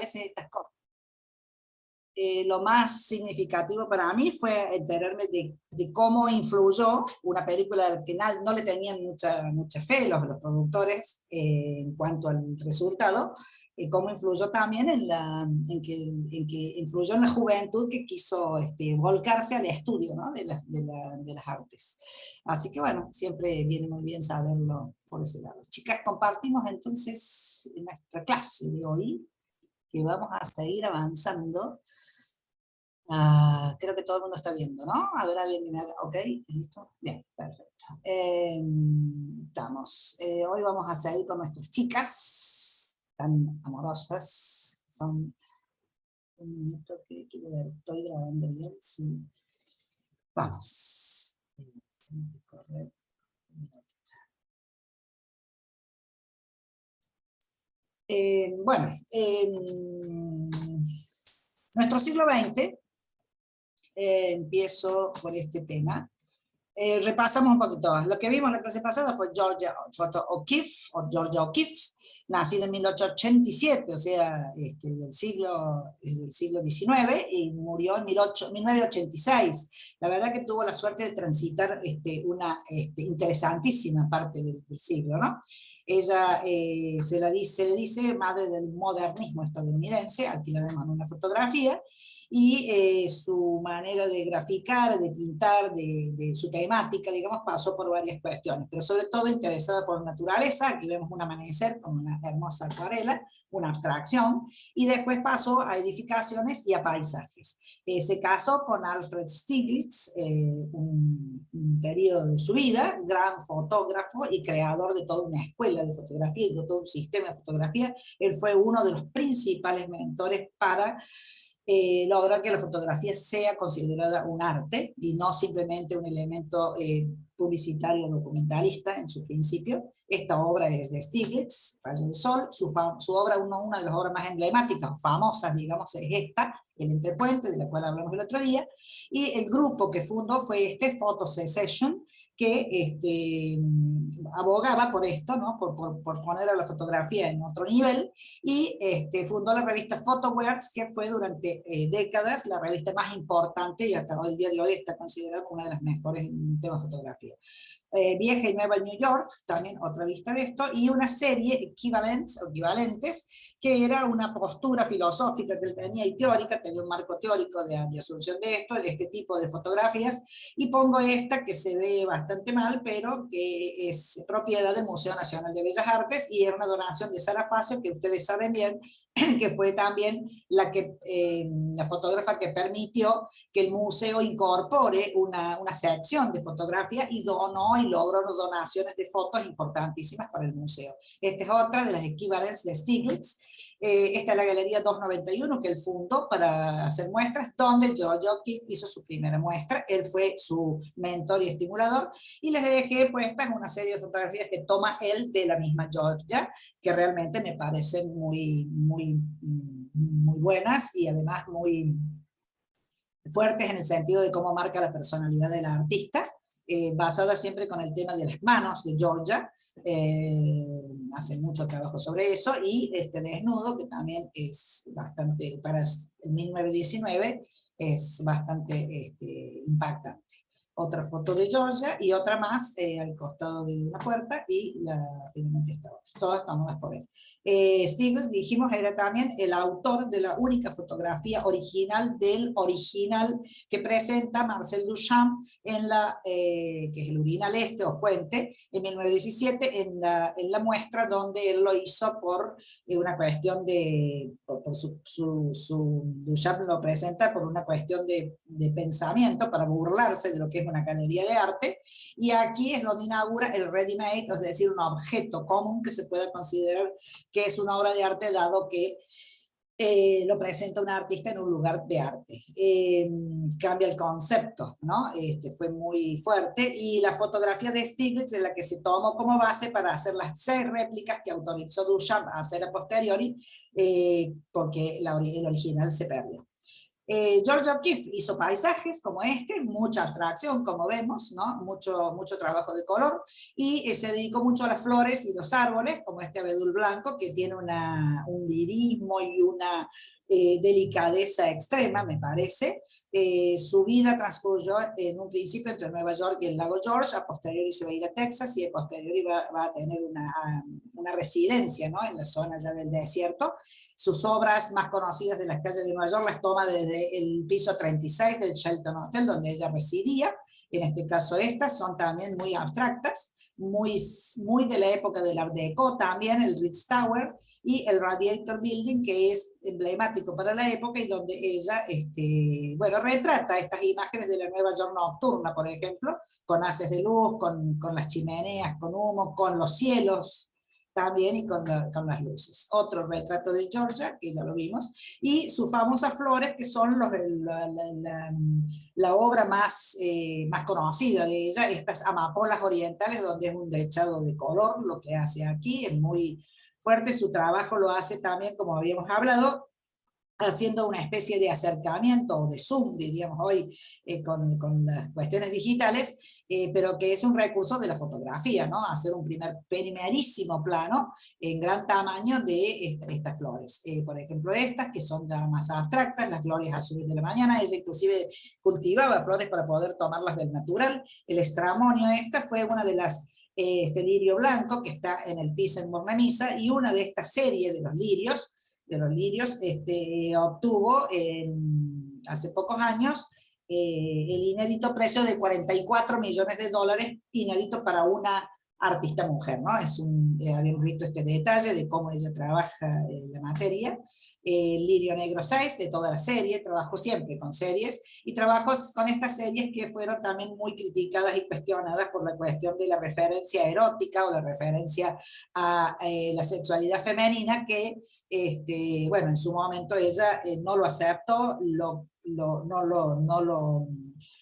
veces estas cosas. Lo más significativo para mí fue enterarme de cómo influyó una película que no le tenían mucha fe los productores en cuanto al resultado, y cómo influyó también en que influyó en la juventud que quiso volcarse al estudio, ¿no? de las artes. Así que bueno, siempre viene muy bien saberlo por ese lado. Chicas, compartimos entonces nuestra clase de hoy, que vamos a seguir avanzando. Creo que todo el mundo está viendo, ¿no? A ver, alguien que me haga, ok, ¿listo? Bien, perfecto. Estamos. Hoy vamos a seguir con nuestras chicas, tan amorosas. Son un minuto que quiero ver, estoy grabando bien, sí. Vamos. Tengo que correr. Bueno, nuestro siglo XX, empiezo por este tema. Repasamos un poquito. Lo que vimos en la clase pasada fue Georgia O'Keeffe, nacida en 1887, o sea, del siglo XIX, y murió en 1986. La verdad que tuvo la suerte de transitar una interesantísima parte del siglo, ¿no? Ella se le dice madre del modernismo estadounidense, aquí la vemos en una fotografía, y su manera de graficar, de pintar, de su temática, digamos, pasó por varias cuestiones, pero sobre todo interesada por la naturaleza. Aquí vemos un amanecer con una hermosa acuarela, una abstracción, y después pasó a edificaciones y a paisajes. Se casó con Alfred Stieglitz, un periodo de su vida, gran fotógrafo y creador de toda una escuela de fotografía y de todo un sistema de fotografía. Él fue uno de los principales mentores para lograr que la fotografía sea considerada un arte y no simplemente un elemento publicitario documentalista en su principio. Esta obra es de Stieglitz, Rayo de Sol. Su obra, una de las obras más emblemáticas, famosas, digamos, es esta, El Entrepuente, de la cual hablamos el otro día, y el grupo que fundó fue Photo Secession, que abogaba por esto, ¿no? por poner a la fotografía en otro nivel, y fundó la revista Photoworks, que fue durante décadas la revista más importante y hasta el día de hoy está considerada como una de las mejores en tema de fotografía. Vieja y Nueva New York, también otra vista de esto, y una serie equivalentes, que era una postura filosófica que él tenía y teórica, tenía un marco teórico de asunción de esto, de este tipo de fotografías, y pongo esta que se ve bastante mal, pero que es propiedad del Museo Nacional de Bellas Artes, y es una donación de Sara Facio, que ustedes saben bien, que fue también la fotógrafa que permitió que el museo incorpore una sección de fotografía y donó y logró donaciones de fotos importantísimas para el museo. Esta es otra de las equivalentes de Stieglitz. Esta es la Galería 291 que él fundó para hacer muestras, donde Georgia O'Keeffe hizo su primera muestra. Él fue su mentor y estimulador, y les dejé puestas una serie de fotografías que toma él de la misma Georgia, que realmente me parecen muy buenas y además muy fuertes en el sentido de cómo marca la personalidad del artista, basada siempre con el tema de las manos de Georgia. Hace mucho trabajo sobre eso, y este desnudo, que también es bastante, para el 1919, es bastante impactante. Otra foto de Georgia y otra más al costado de una puerta, y finalmente esta otra. Todas tomadas por él. Stieglitz, dijimos, era también el autor de la única fotografía original del original que presenta Marcel Duchamp en que es el urinal o fuente, en 1917, en la muestra donde él lo hizo por una cuestión Duchamp lo presenta por una cuestión de pensamiento, para burlarse de lo que es una galería de arte, y aquí es donde inaugura el ready-made, es decir, un objeto común que se pueda considerar que es una obra de arte, dado que lo presenta un artista en un lugar de arte. Cambia el concepto, ¿no? Fue muy fuerte, y la fotografía de Stieglitz es la que se tomó como base para hacer las 6 réplicas que autorizó Duchamp a hacer a posteriori, porque el original se perdió. Georgia O'Keeffe hizo paisajes como este, mucha abstracción, como vemos, ¿no? Mucho trabajo de color, y se dedicó mucho a las flores y los árboles, como este abedul blanco, que tiene un lirismo y una delicadeza extrema, me parece. Su vida transcurrió en un principio entre Nueva York y el lago George, a posteriori se va a ir a Texas, y a posteriori va a tener una residencia, ¿no? En la zona ya del desierto. Sus obras más conocidas de las calles de Nueva York las toma desde el piso 36 del Shelton Hotel, donde ella residía. En este caso estas son también muy abstractas, muy de la época del Art Deco, también el Ritz Tower y el Radiator Building, que es emblemático para la época, y donde ella bueno, retrata estas imágenes de la Nueva York nocturna, por ejemplo, con haces de luz, con las chimeneas, con humo, con los cielos también, y con las luces. Otro retrato de Georgia, que ya lo vimos, y sus famosas flores, que son la obra más conocida de ella, estas amapolas orientales, donde es un dechado de color, lo que hace aquí, es muy fuerte. Su trabajo lo hace también, como habíamos hablado, haciendo una especie de acercamiento, o de zoom, diríamos hoy, con las cuestiones digitales, pero que es un recurso de la fotografía, ¿no? Hacer un primerísimo plano en gran tamaño de estas flores. Por ejemplo, estas, que son ya más abstractas, las glorias azules de la mañana. Ella inclusive cultivaba flores para poder tomarlas del natural. El estramonio, esta fue una de las este lirio blanco que está en el Thyssen-Bornemisza, y una de estas series de los lirios, obtuvo hace pocos años el inédito precio de $44 millones, inédito para una artista mujer, ¿no? Habíamos visto este detalle de cómo ella trabaja la materia. Lirio Negro 6, de toda la serie, trabajó siempre con series, y trabajó con estas series que fueron también muy criticadas y cuestionadas por la cuestión de la referencia erótica, o la referencia a la sexualidad femenina, que bueno, en su momento ella no lo aceptó, no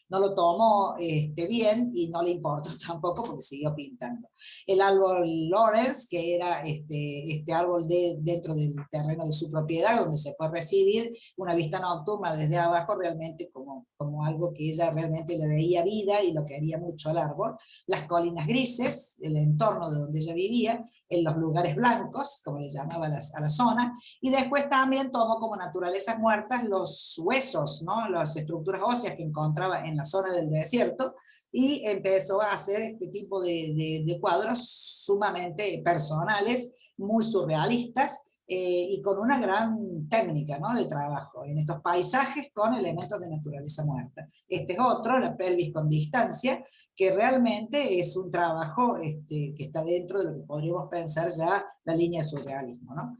lo tomó bien, y no le importó tampoco, porque siguió pintando. El árbol Lawrence, que era este árbol dentro del terreno de su propiedad, donde se fue a recibir una vista nocturna desde abajo, realmente como algo que ella realmente le veía vida y lo quería mucho al árbol. Las colinas grises, el entorno de donde ella vivía, en los lugares blancos, como le llamaba a la zona, y después también tomó como naturalezas muertas los huesos, ¿no? Las estructuras óseas que encontraba en la zona del desierto, y empezó a hacer este tipo de cuadros sumamente personales, muy surrealistas, y con una gran técnica, ¿no? De trabajo en estos paisajes con elementos de naturaleza muerta. Este es otro, la pelvis con distancia, que realmente es un trabajo que está dentro de lo que podríamos pensar ya la línea de surrealismo, ¿no?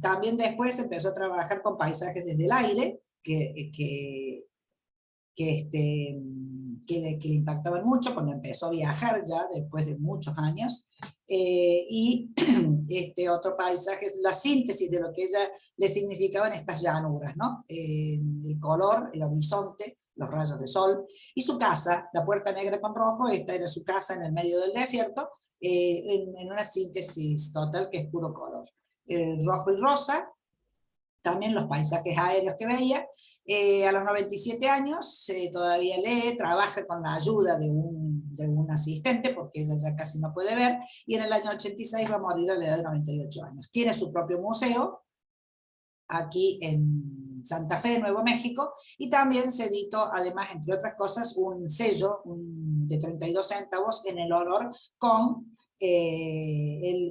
También después empezó a trabajar con paisajes desde el aire, que le impactaban mucho cuando empezó a viajar ya después de muchos años. Y este otro paisaje es la síntesis de lo que ella le significaban estas llanuras, ¿no? El color, el horizonte, los rayos de sol, y su casa, la puerta negra con rojo. Esta era su casa en el medio del desierto, en una síntesis total, que es puro color. Rojo y rosa, también los paisajes aéreos que veía. A los 97 años todavía lee, trabaja con la ayuda de un asistente, porque ella ya casi no puede ver, y en el año 86 va a morir a la edad de 98 años. Tiene su propio museo aquí en Santa Fe, Nuevo México, y también se editó, además, entre otras cosas, un sello de 32 centavos en el honor,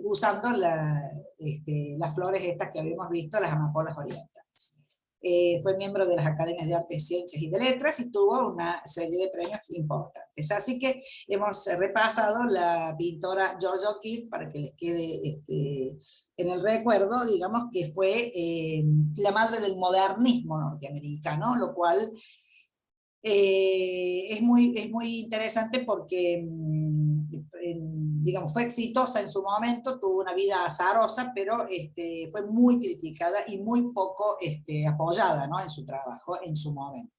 usando las flores estas que habíamos visto, las amapolas orientales. Fue miembro de las Academias de Artes, Ciencias y de Letras, y tuvo una serie de premios importantes. Así que hemos repasado la pintora Georgia O'Keeffe, para que les quede en el recuerdo, digamos, que fue la madre del modernismo norteamericano, lo cual es muy interesante, porque digamos, fue exitosa en su momento, tuvo una vida azarosa, pero fue muy criticada y muy poco apoyada, ¿no? En su trabajo en su momento.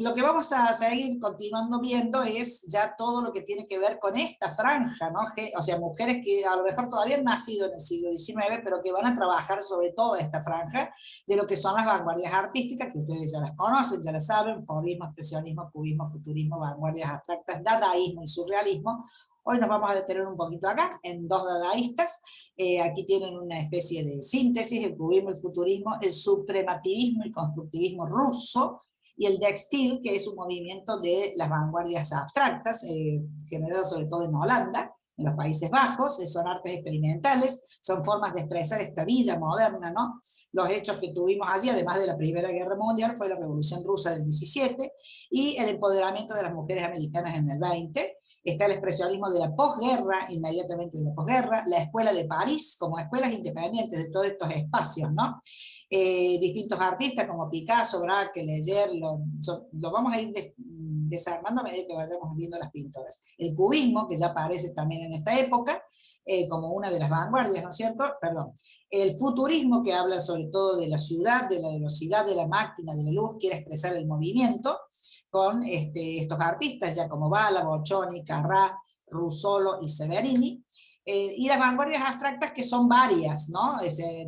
Lo que vamos a seguir continuando viendo es ya todo lo que tiene que ver con esta franja, ¿no? O sea, mujeres que a lo mejor todavía han nacido en el siglo XIX, pero que van a trabajar sobre todo esta franja de lo que son las vanguardias artísticas, que ustedes ya las conocen, ya las saben: fauvismo, expresionismo, cubismo, futurismo, vanguardias abstractas, dadaísmo y surrealismo. Hoy nos vamos a detener un poquito acá, en dos dadaístas. Aquí tienen una especie de síntesis: el cubismo, el futurismo, el supremativismo y constructivismo ruso, y el Dextil, que es un movimiento de las vanguardias abstractas, generado sobre todo en Holanda, en los Países Bajos. Son artes experimentales, son formas de expresar esta vida moderna, ¿no? Los hechos que tuvimos allí, además de la Primera Guerra Mundial, fue la Revolución Rusa del 17, y el empoderamiento de las mujeres americanas en el 20. Está el expresionismo de la posguerra, inmediatamente de la posguerra, la Escuela de París, como escuelas independientes de todos estos espacios, ¿no? Distintos artistas como Picasso, Braque, Leyer, lo vamos a ir desarmando a medida que vayamos viendo las pinturas. El cubismo, que ya aparece también en esta época, como una de las vanguardias, ¿no es cierto? Perdón. El futurismo, que habla sobre todo de la ciudad, de la velocidad de la máquina, de la luz, quiere expresar el movimiento, con estos artistas ya como Bala, Boccioni, Carrà, Russolo y Severini. Y las vanguardias abstractas, que son varias, ¿no?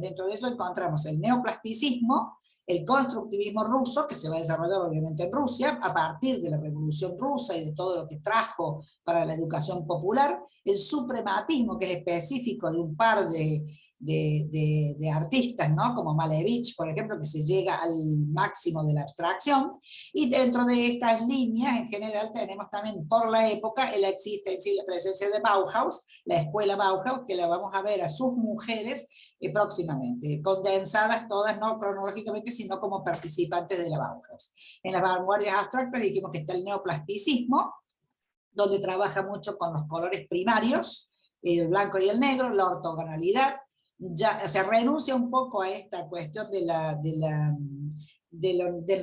Dentro de eso encontramos el neoplasticismo, el constructivismo ruso, que se va a desarrollar obviamente en Rusia, a partir de la Revolución Rusa y de todo lo que trajo para la educación popular; el suprematismo, que es específico de un par de artistas, ¿no? Como Malevich, por ejemplo, que se llega al máximo de la abstracción. Y dentro de estas líneas, en general, tenemos también por la época la existencia y la presencia de Bauhaus, la escuela Bauhaus, que la vamos a ver a sus mujeres próximamente, condensadas todas, no cronológicamente, sino como participantes de la Bauhaus. En las vanguardias abstractas dijimos que está el neoplasticismo, donde trabaja mucho con los colores primarios, el blanco y el negro, la ortogonalidad. Ya, o sea, renuncia un poco a esta cuestión del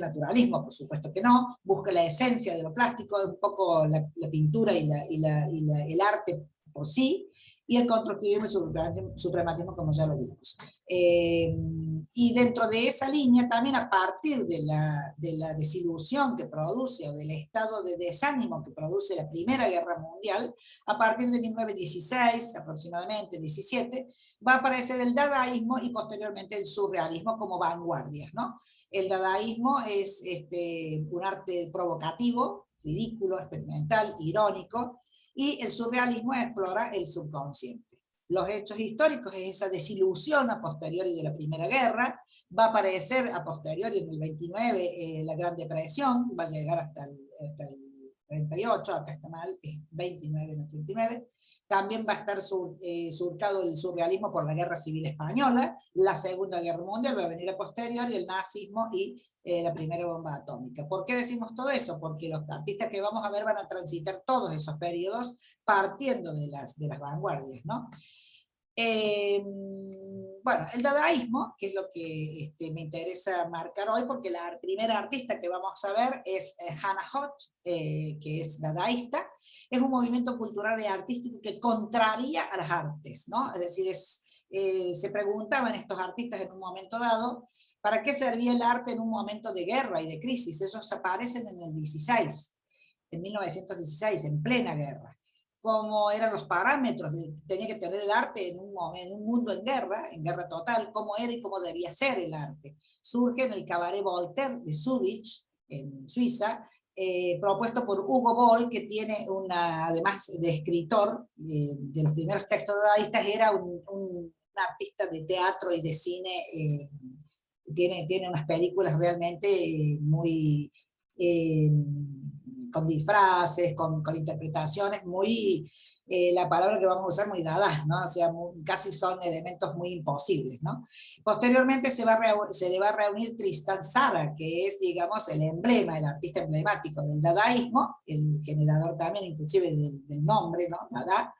naturalismo, por supuesto que no, busca la esencia de lo plástico, un poco la pintura y el arte por sí, y el constructivismo y suprematismo, como ya lo vimos. Y dentro de esa línea también, a partir de la desilusión que produce, o del estado de desánimo que produce la Primera Guerra Mundial, a partir de 1916, aproximadamente 17, va a aparecer el dadaísmo y posteriormente el surrealismo como vanguardias, ¿no? El dadaísmo es un arte provocativo, ridículo, experimental, irónico, y el surrealismo explora el subconsciente. Los hechos históricos es esa desilusión a posteriori de la Primera Guerra. Va a aparecer a posteriori en el 29 la Gran Depresión, va a llegar hasta el 38, acá está mal, es 29, no 39. También va a estar surcado el surrealismo por la Guerra Civil Española, la Segunda Guerra Mundial va a venir a posteriori, el nazismo y la primera bomba atómica. ¿Por qué decimos todo eso? Porque los artistas que vamos a ver van a transitar todos esos periodos partiendo de las vanguardias, ¿no? Bueno, el dadaísmo, que es lo que me interesa marcar hoy, porque la primera artista que vamos a ver es Hannah Hodge, que es dadaísta. Es un movimiento cultural y artístico que contraría a las artes, ¿no? Es decir, se preguntaban estos artistas en un momento dado, ¿para qué servía el arte en un momento de guerra y de crisis? Ellos aparecen en el 16, en 1916, en plena guerra. Cómo eran los parámetros que tenía que tener el arte en un mundo en guerra total, cómo era y cómo debía ser el arte. Surge en el Cabaret Voltaire de Zurich, en Suiza, propuesto por Hugo Boll, que tiene además de escritor de los primeros textos dadaístas, era un artista de teatro y de cine. Tiene unas películas realmente muy con disfraces, con interpretaciones muy, la palabra que vamos a usar, muy dadas, ¿no? O sea, casi son elementos muy imposibles, ¿no? Posteriormente se le va a reunir Tristan Tzara, que es, digamos, el emblema, el artista emblemático del dadaísmo, el generador también inclusive del nombre, ¿no? Dada.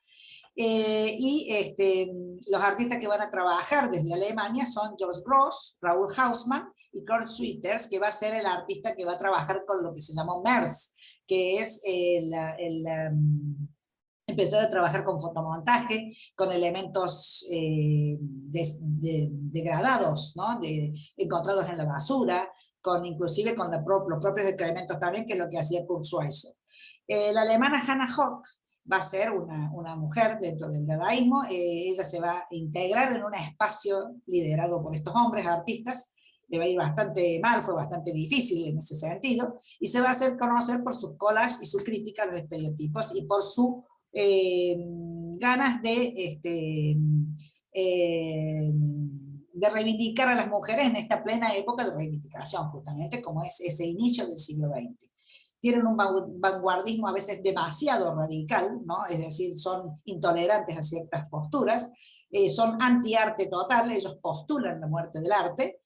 Los artistas que van a trabajar desde Alemania son George Grosz, Raoul Hausmann y Kurt Schwitters, que va a ser el artista que va a trabajar con lo que se llamó MERS, que es empezar a trabajar con fotomontaje, con elementos degradados, ¿no? Encontrados en la basura, inclusive con los propios excrementos también, que es lo que hacía Kurt Schweitzer. La alemana Hannah Höch va a ser una mujer dentro del dadaísmo. Ella se va a integrar en un espacio liderado por estos hombres artistas. Le va a ir bastante mal, fue bastante difícil en ese sentido, y se va a hacer conocer por sus collages y su crítica a los estereotipos, y por su ganas de reivindicar a las mujeres en esta plena época de reivindicación, justamente como es ese inicio del siglo XX. Tienen un vanguardismo a veces demasiado radical, ¿no? Es decir, son intolerantes a ciertas posturas, son anti-arte total, ellos postulan la muerte del arte.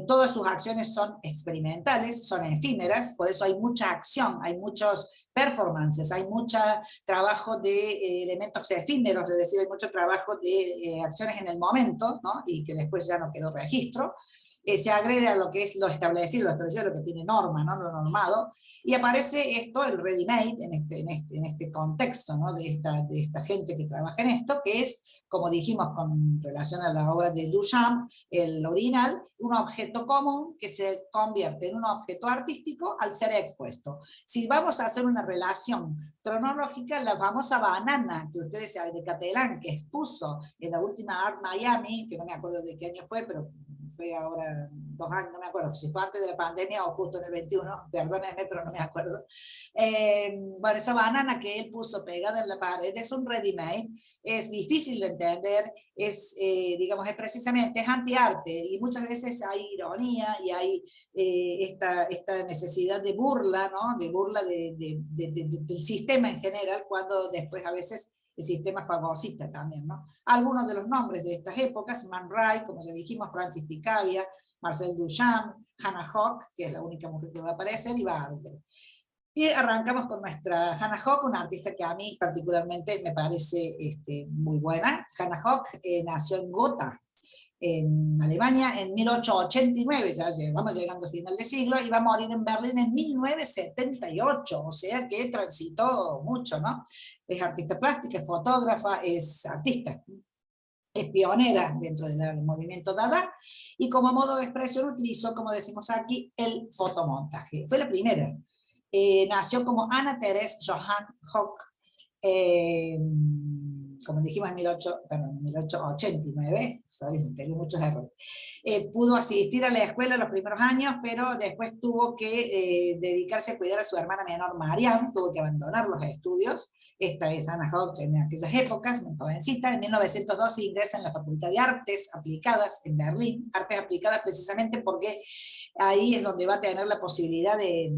Todas sus acciones son experimentales, son efímeras, por eso hay mucha acción, hay muchos performances, hay mucho trabajo de elementos efímeros, es decir, hay mucho trabajo de acciones en el momento, ¿no? Y que después ya no quedó registro. Se agrede a lo que es lo establecido, lo que tiene norma, ¿no? Lo normado, y aparece esto, el ready-made, en este contexto, ¿no? de esta gente que trabaja en esto, que es, como dijimos con relación a la obra de Duchamp, el original, un objeto común que se convierte en un objeto artístico al ser expuesto. Si vamos a hacer una relación cronológica, la famosa banana que ustedes saben de Catalán, que expuso en la última Art Miami, que no me acuerdo de qué año fue, pero fue ahora 2 años, no me acuerdo si fue antes de la pandemia o justo en el 21, perdónenme, pero no me acuerdo. Bueno, esa banana que él puso pegada en la pared es un ready-made, es difícil de entender, digamos, es precisamente, es anti-arte, y muchas veces hay ironía y hay esta necesidad de burla, ¿no? De burla del sistema en general, cuando después a veces el sistema fagocita también, ¿no? Algunos de los nombres de estas épocas: Man Ray, como ya dijimos, Francis Picabia, Marcel Duchamp, Hannah Höch, que es la única mujer que va a aparecer, y Barber. Y arrancamos con nuestra Hannah Höch, una artista que a mí particularmente me parece muy buena. Hannah Höch nació en Gotha, en Alemania, en 1889, ya vamos llegando al final de siglo, y va a morir en Berlín en 1978, o sea que transitó mucho, ¿no? Es artista plástica, es fotógrafa, es artista, es pionera dentro del movimiento Dada, y como modo de expresión utilizó, como decimos aquí, el fotomontaje. Fue la primera. Nació como Anna Therese Johann Höch, como dijimos en 1889, tenía muchos errores. Pudo asistir a la escuela los primeros años, pero después tuvo que dedicarse a cuidar a su hermana menor Marianne, tuvo que abandonar los estudios. Esta es Hannah Höch en aquellas épocas, muy jovencita. En 1912 ingresa en la Facultad de Artes Aplicadas en Berlín, artes aplicadas precisamente porque ahí es donde va a tener la posibilidad de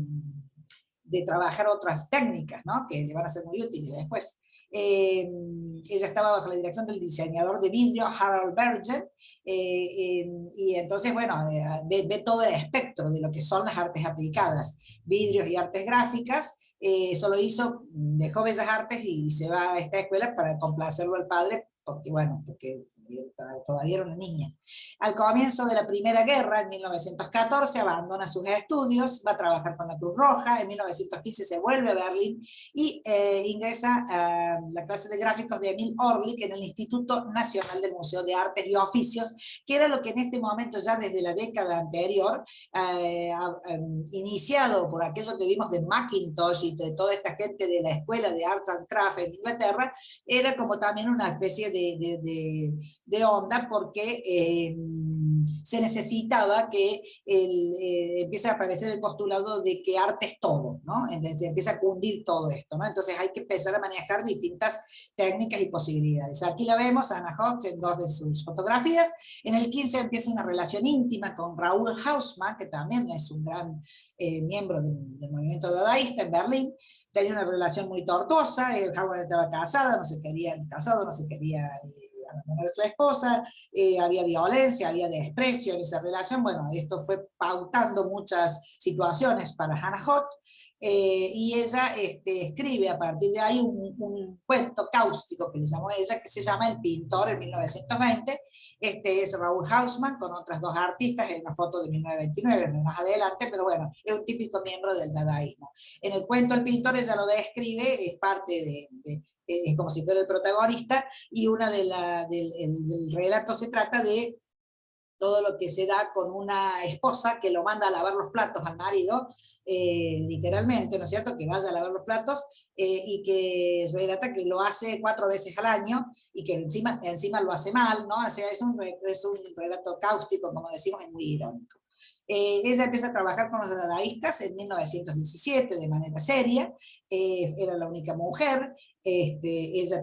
trabajar otras técnicas, ¿no? Que le van a ser muy útiles después. Ella estaba bajo la dirección del diseñador de vidrio Harald Berger, y entonces, bueno, ve todo el espectro de lo que son las artes aplicadas, vidrios y artes gráficas. Solo dejó Bellas Artes y se va a esta escuela para complacerlo al padre, porque bueno, porque todavía era una niña. Al comienzo de la Primera Guerra, en 1914, abandona sus estudios, va a trabajar con la Cruz Roja. En 1915 se vuelve a Berlín y ingresa a la clase de gráficos de Emil Orlik en el Instituto Nacional del Museo de Artes y Oficios, que era lo que en este momento, ya desde la década anterior, iniciado por aquello que vimos de Macintosh y de toda esta gente de la Escuela de Arts and Crafts en Inglaterra, era como también una especie de onda, porque se necesitaba que empiece a aparecer el postulado de que arte es todo, ¿no? Entonces empieza a cundir todo esto, ¿no? Entonces hay que empezar a manejar distintas técnicas y posibilidades. Aquí la vemos, Hannah Höch, en 2 de sus fotografías. En el 15 empieza una relación íntima con Raúl Haussmann, que también es un gran miembro del movimiento dadaísta en Berlín. Tenía una relación muy tortuosa, Haussmann estaba casado, no se quería abandonar a su esposa, había violencia, había desprecio en esa relación. Bueno, esto fue pautando muchas situaciones para Hannah Höch, y ella escribe a partir de ahí un cuento cáustico que le llamó ella, que se llama El Pintor, en 1920. Este es Raúl Haussmann con otras 2 artistas, en una foto de 1929, más adelante, pero bueno, es un típico miembro del dadaísmo. En el cuento El Pintor ella lo describe, es parte es como si fuera el protagonista, y del relato se trata de todo lo que se da con una esposa que lo manda a lavar los platos al marido, literalmente, ¿no es cierto?, que vaya a lavar los platos, y que relata que lo hace 4 veces al año, y que encima lo hace mal, ¿no? O sea, es un relato cáustico, como decimos, es muy irónico. Ella empieza a trabajar con los dadaístas en 1917 de manera seria, era la única mujer, ella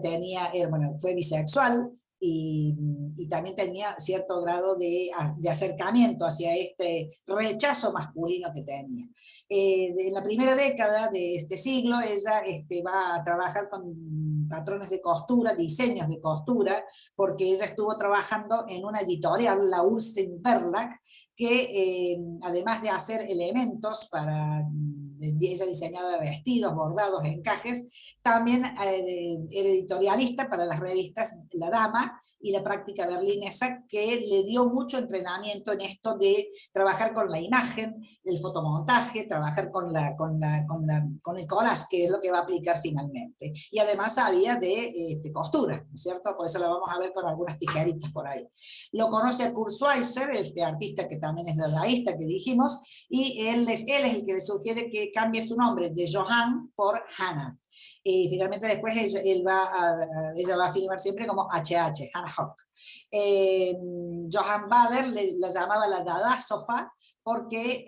bueno, fue bisexual, y también tenía cierto grado de acercamiento hacia este rechazo masculino que tenía. En la primera década de este siglo ella va a trabajar con patrones de costura, diseños de costura, porque ella estuvo trabajando en una editorial, la Ulstein Verlag, que además de hacer elementos para, ella diseñaba vestidos, bordados, encajes, también era editorialista para las revistas La Dama y La Práctica Berlinesa, que le dio mucho entrenamiento en esto de trabajar con la imagen, el fotomontaje, trabajar con el collage, que es lo que va a aplicar finalmente. Y además sabía de costura, ¿no es cierto? Por eso la vamos a ver con algunas tijeritas por ahí. Lo conoce a Kurt Schweitzer, este artista que también es dadaísta, que dijimos, y él es el que le sugiere que cambie su nombre de Johann por Hannah. Y finalmente después ella va a firmar siempre como HH, Hannah Hoch. Johann Bader la llamaba la Dadásopha, porque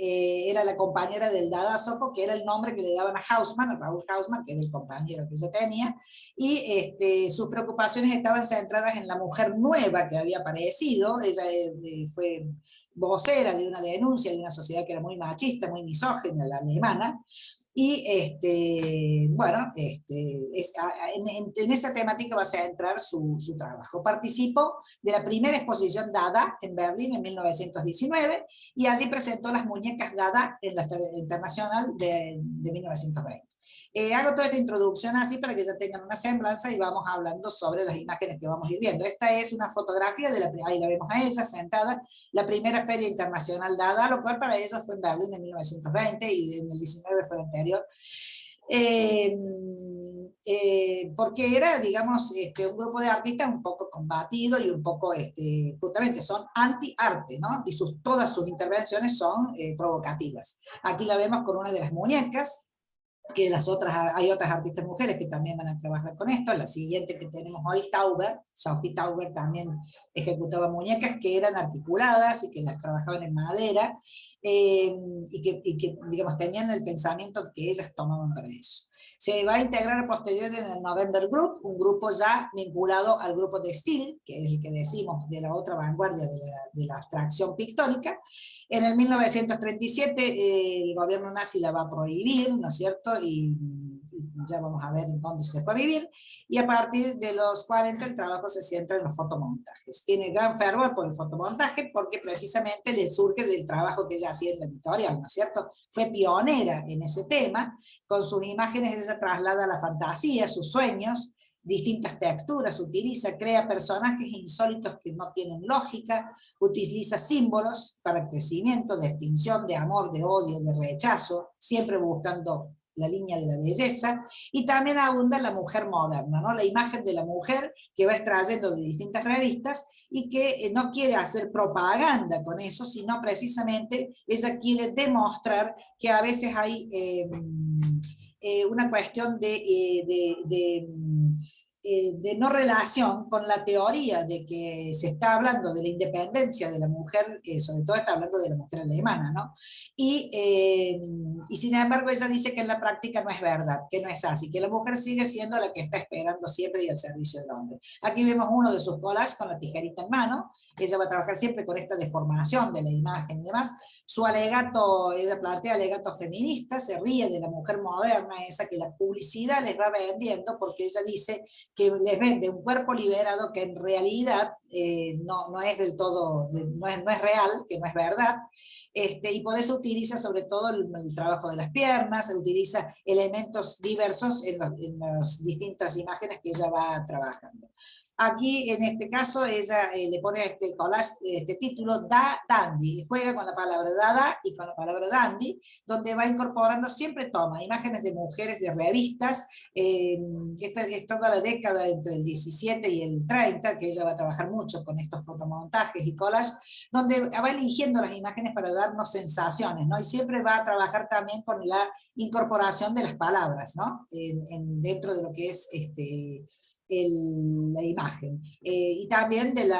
era la compañera del Dadásofo, que era el nombre que le daban a Hausmann, a Raúl Hausmann, que era el compañero que ella tenía, y sus preocupaciones estaban centradas en la mujer nueva que había aparecido. Ella fue vocera de una denuncia de una sociedad que era muy machista, muy misógina, la alemana, y bueno, en esa temática va a centrar su trabajo. Participó de la primera exposición Dada en Berlín en 1919, y allí presentó las muñecas Dada en la Feria Internacional de 1920. Hago toda esta introducción así para que ya tengan una semblanza y vamos hablando sobre las imágenes que vamos a ir viendo. Esta es una fotografía ahí la vemos a ella sentada, la primera Feria Internacional Dada, lo cual para ellos fue en Berlín en 1920, y en el 19 fue el anterior. Porque era, digamos, un grupo de artistas un poco combatido y un poco, justamente son anti-arte, ¿no? Y todas sus intervenciones son provocativas. Aquí la vemos con una de las muñecas, que hay otras artistas mujeres que también van a trabajar con esto. La siguiente que tenemos hoy, Sophie Tauber, también ejecutaba muñecas que eran articuladas y que las trabajaban en madera, y que, digamos, tenían el pensamiento que ellas tomaban para eso. Se va a integrar posterior en el November Group, un grupo ya vinculado al grupo de Still, que es el que decimos de la otra vanguardia de la abstracción pictórica. En el 1937 el gobierno nazi la va a prohibir, ¿no es cierto? Y ya vamos a ver en dónde se fue a vivir, y a partir de los 40 el trabajo se centra en los fotomontajes. Tiene gran fervor por el fotomontaje porque precisamente le surge del trabajo que ella hacía en la editorial, ¿no es cierto? Fue pionera en ese tema, con sus imágenes ella traslada la fantasía, sus sueños, distintas texturas utiliza, crea personajes insólitos que no tienen lógica, utiliza símbolos para crecimiento, de extinción, de amor, de odio, de rechazo, siempre buscando la línea de la belleza, y también abunda la mujer moderna, ¿no? La imagen de la mujer que va extrayendo de distintas revistas y que no quiere hacer propaganda con eso, sino precisamente ella quiere demostrar que a veces hay una cuestión de no relación con la teoría de que se está hablando de la independencia de la mujer, sobre todo está hablando de la mujer alemana, ¿no? Y sin embargo ella dice que en la práctica no es verdad, que no es así, que la mujer sigue siendo la que está esperando siempre y al servicio del hombre. Aquí vemos uno de sus collages con la tijerita en mano. Ella va a trabajar siempre con esta deformación de la imagen y demás. Su alegato, ella plantea alegato feminista, se ríe de la mujer moderna, esa que la publicidad les va vendiendo, porque ella dice que les vende un cuerpo liberado que en realidad no es del todo, no es real, que no es verdad, y por eso utiliza sobre todo el trabajo de las piernas, utiliza elementos diversos en las distintas imágenes que ella va trabajando. Aquí, en este caso, ella le pone a este collage, este título, Da Dandy, y juega con la palabra dada y con la palabra dandy, donde va incorporando, siempre toma imágenes de mujeres de revistas. Esta es toda la década entre el 17 y el 30, que ella va a trabajar mucho con estos fotomontajes y collages, donde va eligiendo las imágenes para darnos sensaciones, ¿no? Y siempre va a trabajar también con la incorporación de las palabras, ¿no? Dentro de lo que es la imagen. Y también del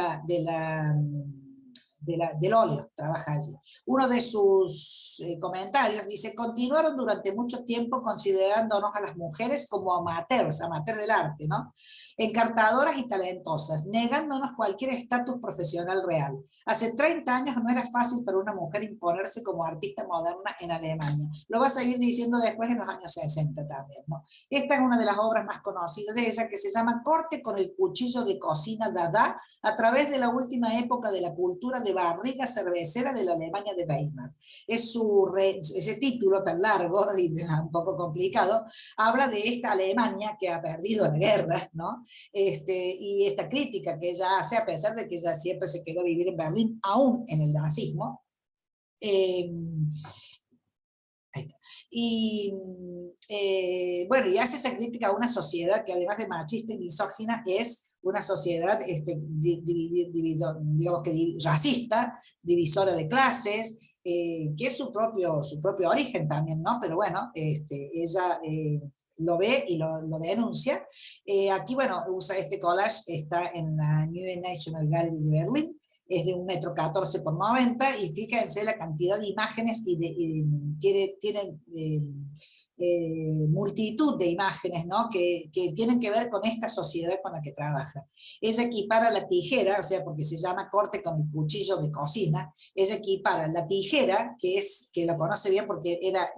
óleo, trabaja allí. Uno de sus comentarios dice: continuaron durante mucho tiempo considerándonos a las mujeres como amateurs, amateurs del arte, ¿no? Encartadoras y talentosas, negándonos cualquier estatus profesional real. Hace 30 años no era fácil para una mujer imponerse como artista moderna en Alemania. Lo va a seguir diciendo después en los años 60 también, ¿no? Esta es una de las obras más conocidas de ella, que se llama Corte con el cuchillo de cocina Dada, a través de la última época de la cultura de barriga cervecera de la Alemania de Weimar. Ese título tan largo y un poco complicado habla de esta Alemania que ha perdido la guerra, ¿no? Y esta crítica que ella hace, a pesar de que ella siempre se quedó a vivir en Berlín, aún en el nazismo. Y bueno, y hace esa crítica a una sociedad que, además de machista y misógina, es una sociedad digamos que racista, divisora de clases, que es su propio origen también, ¿no? Pero bueno, ella lo ve y lo denuncia. Aquí, bueno, usa este collage, está en la Neue National Gallery de Berlín, es de 1,14 m por 90 m, y fíjense la cantidad de imágenes, y tiene multitud de imágenes, ¿no? que tienen que ver con esta sociedad con la que trabaja. Ella equipara la tijera, o sea, porque se llama corte con el cuchillo de cocina, ella equipara la tijera, que lo conoce bien porque era...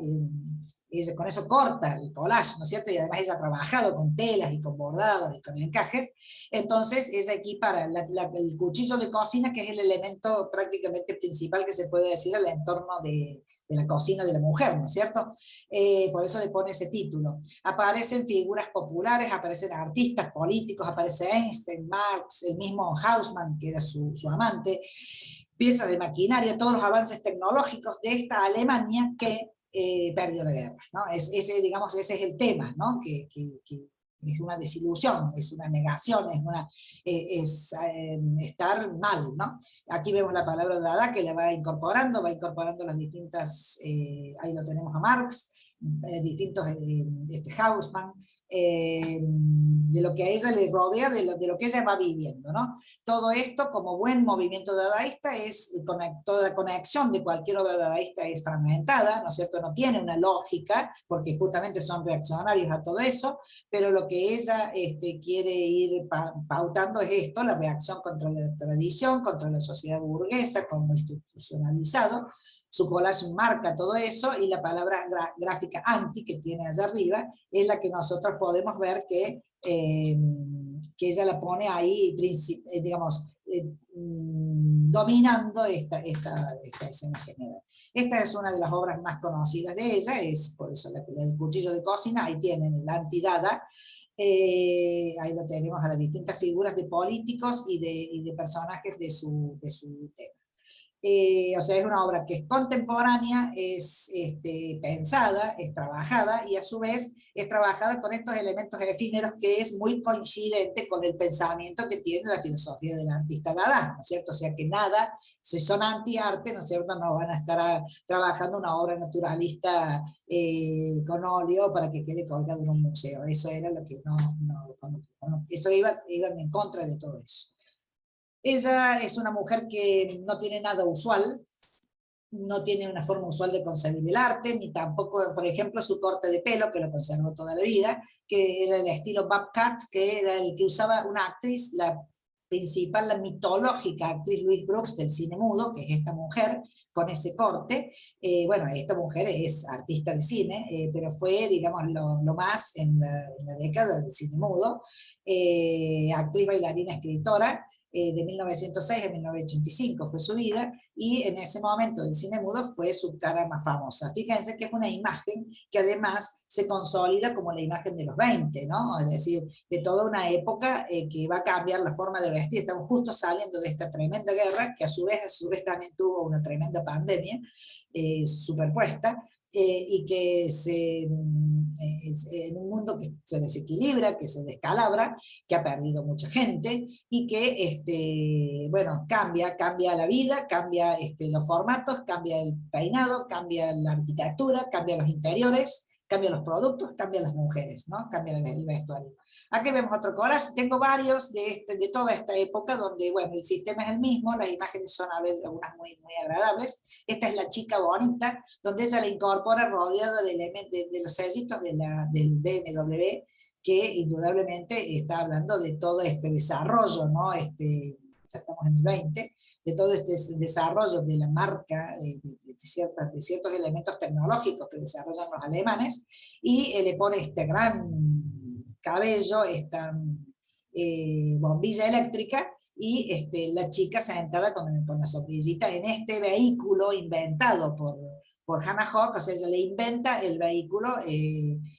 con eso corta el collage, ¿no es cierto? Y además ella ha trabajado con telas y con bordados y con encajes. Entonces ella equipara el cuchillo de cocina, que es el elemento prácticamente principal que se puede decir al entorno de la cocina de la mujer, ¿no es cierto? Por eso le pone ese título. Aparecen figuras populares, aparecen artistas políticos, aparece Einstein, Marx, el mismo Haussmann, que era su amante, piezas de maquinaria, todos los avances tecnológicos de esta Alemania que perdió la guerra, ¿no? Digamos, ese es el tema, ¿no? Que es una desilusión, es una negación, es estar mal, ¿no? Aquí vemos la palabra dada, que la va incorporando las distintas, ahí lo tenemos a Marx, distintos, Haussmann, de lo que a ella le rodea, de lo que ella va viviendo, ¿no? Todo esto, como buen movimiento dadaísta, toda la conexión de cualquier obra dadaísta es fragmentada, ¿no es cierto? No tiene una lógica, porque justamente son reaccionarios a todo eso, pero lo que ella quiere ir pautando es esto: la reacción contra la tradición, contra la sociedad burguesa, con lo institucionalizado. Su collage marca todo eso, y la palabra gráfica anti que tiene allá arriba es la que nosotros podemos ver que ella la pone ahí, digamos, dominando esta escena general. Esta es una de las obras más conocidas de ella, es por eso el cuchillo de cocina. Ahí tienen el antidada. Ahí lo tenemos a las distintas figuras de políticos y de personajes de su tema. O sea, es una obra que es contemporánea, es pensada, es trabajada, y a su vez es trabajada con estos elementos efímeros, que es muy coincidente con el pensamiento que tiene la filosofía del artista Dada, ¿no es cierto? O sea que nada, si son anti-arte, ¿no es cierto?, no van a estar trabajando una obra naturalista con óleo para que quede colgado en un museo. Eso era lo que eso iba en contra de todo eso. Ella es una mujer que no tiene nada usual, no tiene una forma usual de concebir el arte, ni tampoco, por ejemplo, su corte de pelo, que lo conservó toda la vida, que era el estilo Bobcat, que era el que usaba una actriz, la principal, la mitológica actriz Louise Brooks del cine mudo, que es esta mujer, con ese corte. Bueno, esta mujer es artista de cine, pero fue, digamos, lo más en la década del cine mudo, actriz, bailarina, escritora. de 1906 a 1985 fue su vida, y en ese momento del cine mudo fue su cara más famosa. Fíjense que es una imagen que además se consolida como la imagen de los 20, ¿no? Es decir, de toda una época que va a cambiar la forma de vestir. Estamos justo saliendo de esta tremenda guerra, que a su vez también tuvo una tremenda pandemia superpuesta, y que en un mundo que se desequilibra, que se descalabra, que ha perdido mucha gente, y que, bueno, cambia la vida, cambia los formatos, cambia el peinado, cambia la arquitectura, cambia los interiores, cambian los productos, cambian las mujeres, ¿no? Cambia el vestuario. Aquí vemos otro collage, tengo varios de toda esta época donde, bueno, el sistema es el mismo, las imágenes son a ver algunas muy agradables. Esta es la chica bonita, donde ella la incorpora rodeada de los sellitos del BMW, que indudablemente está hablando de todo este desarrollo, ¿no? Ya estamos en el 20, de todo este desarrollo de la marca, de ciertos elementos tecnológicos que desarrollan los alemanes, y le pone este gran cabello, esta bombilla eléctrica, y la chica sentada con la sombrillita en este vehículo inventado por Hannah Hawk. O sea, ella le inventa el vehículo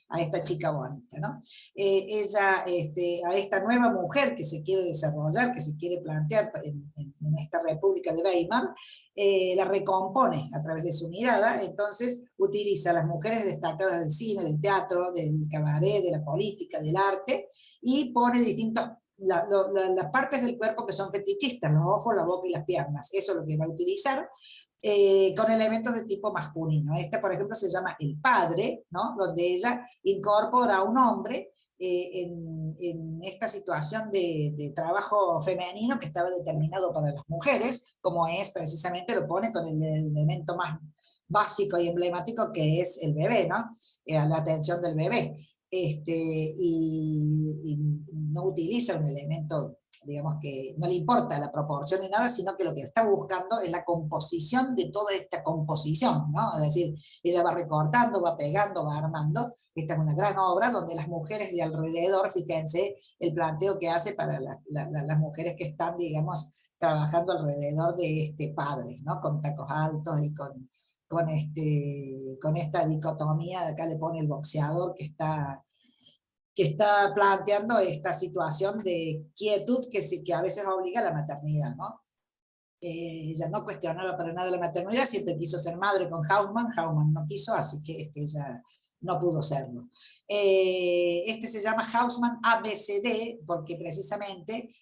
a esta chica bonita, ¿no? Ella, a esta nueva mujer que se quiere desarrollar, que se quiere plantear en esta República de Weimar, la recompone a través de su mirada. Entonces utiliza a las mujeres destacadas del cine, del teatro, del cabaret, de la política, del arte, y pone distintos las partes del cuerpo que son fetichistas, los ojos, la boca y las piernas. Eso es lo que va a utilizar, con elementos de tipo masculino. Este, por ejemplo, se llama El Padre, ¿no? Donde ella incorpora a un hombre en esta situación de trabajo femenino que estaba determinado para las mujeres, como es precisamente, lo pone con el elemento más básico y emblemático, que es el bebé, ¿no? La atención del bebé. Y no utiliza un elemento, digamos, que no le importa la proporción ni nada, sino que lo que está buscando es la composición de toda esta composición, ¿no? Es decir, ella va recortando, va pegando, va armando. Esta es una gran obra donde las mujeres de alrededor, fíjense el planteo que hace para las mujeres que están, digamos, trabajando alrededor de este padre, ¿no? Con tacos altos y con esta dicotomía. Acá le pone el boxeador que está planteando esta situación de quietud que a veces obliga a la maternidad, ¿no? Ella no cuestionaba para nada la maternidad, siempre quiso ser madre con Hausmann. Hausmann no quiso, así que ella no pudo serlo. Se llama Hausmann ABCD porque precisamente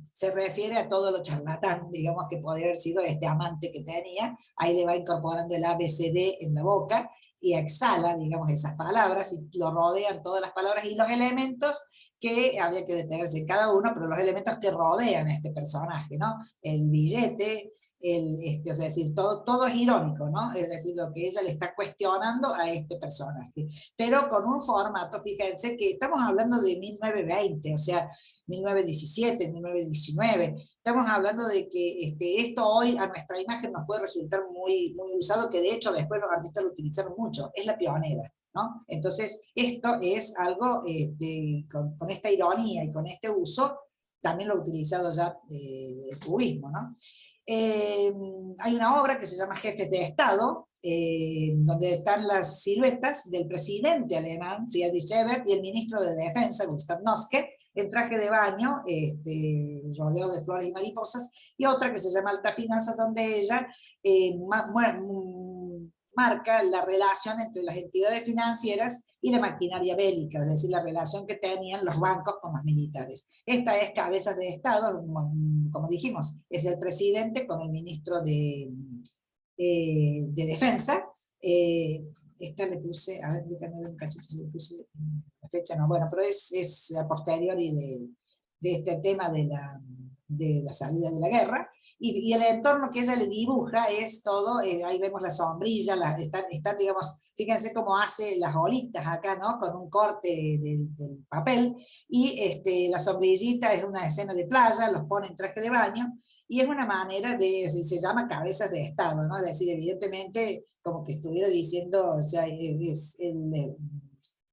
se refiere a todo lo charlatán, digamos, que podría haber sido este amante que tenía. Ahí le va incorporando el ABCD en la boca y exhala, digamos, esas palabras, y lo rodean todas las palabras y los elementos que había que detenerse en cada uno, pero los elementos que rodean a este personaje, ¿no? El billete, o sea, es decir, todo es irónico, ¿no? Es decir, lo que ella le está cuestionando a este personaje, pero con un formato, fíjense que estamos hablando de 1920, o sea, 1917, 1919, estamos hablando de que esto hoy a nuestra imagen nos puede resultar muy usado, que de hecho después los artistas lo utilizaron mucho, es la pionera, ¿no? Entonces, esto es algo con esta ironía y con este uso, también lo ha utilizado ya el cubismo, ¿no? Hay una obra que se llama Jefes de Estado, donde están las siluetas del presidente alemán, Friedrich Ebert, y el ministro de Defensa, Gustav Noske, en traje de baño, rodeado de flores y mariposas, y otra que se llama Alta Finanzas, donde ella marca la relación entre las entidades financieras y la maquinaria bélica, es decir, la relación que tenían los bancos con los militares. Esta es Cabezas de Estado, como dijimos, es el presidente con el ministro de Defensa. Esta le puse, a ver, déjame ver un cachito si le puse la fecha, no, bueno, pero es a posteriori de este tema de la salida de la guerra. Y el entorno que ella le dibuja es todo, ahí vemos la sombrilla, están, digamos, fíjense cómo hace las olitas acá, ¿no? Con un corte del papel, y la sombrillita es una escena de playa, los pone en traje de baño, y es una manera se llama Cabezas de Estado, ¿no? Es decir, evidentemente, como que estuviera diciendo, o sea,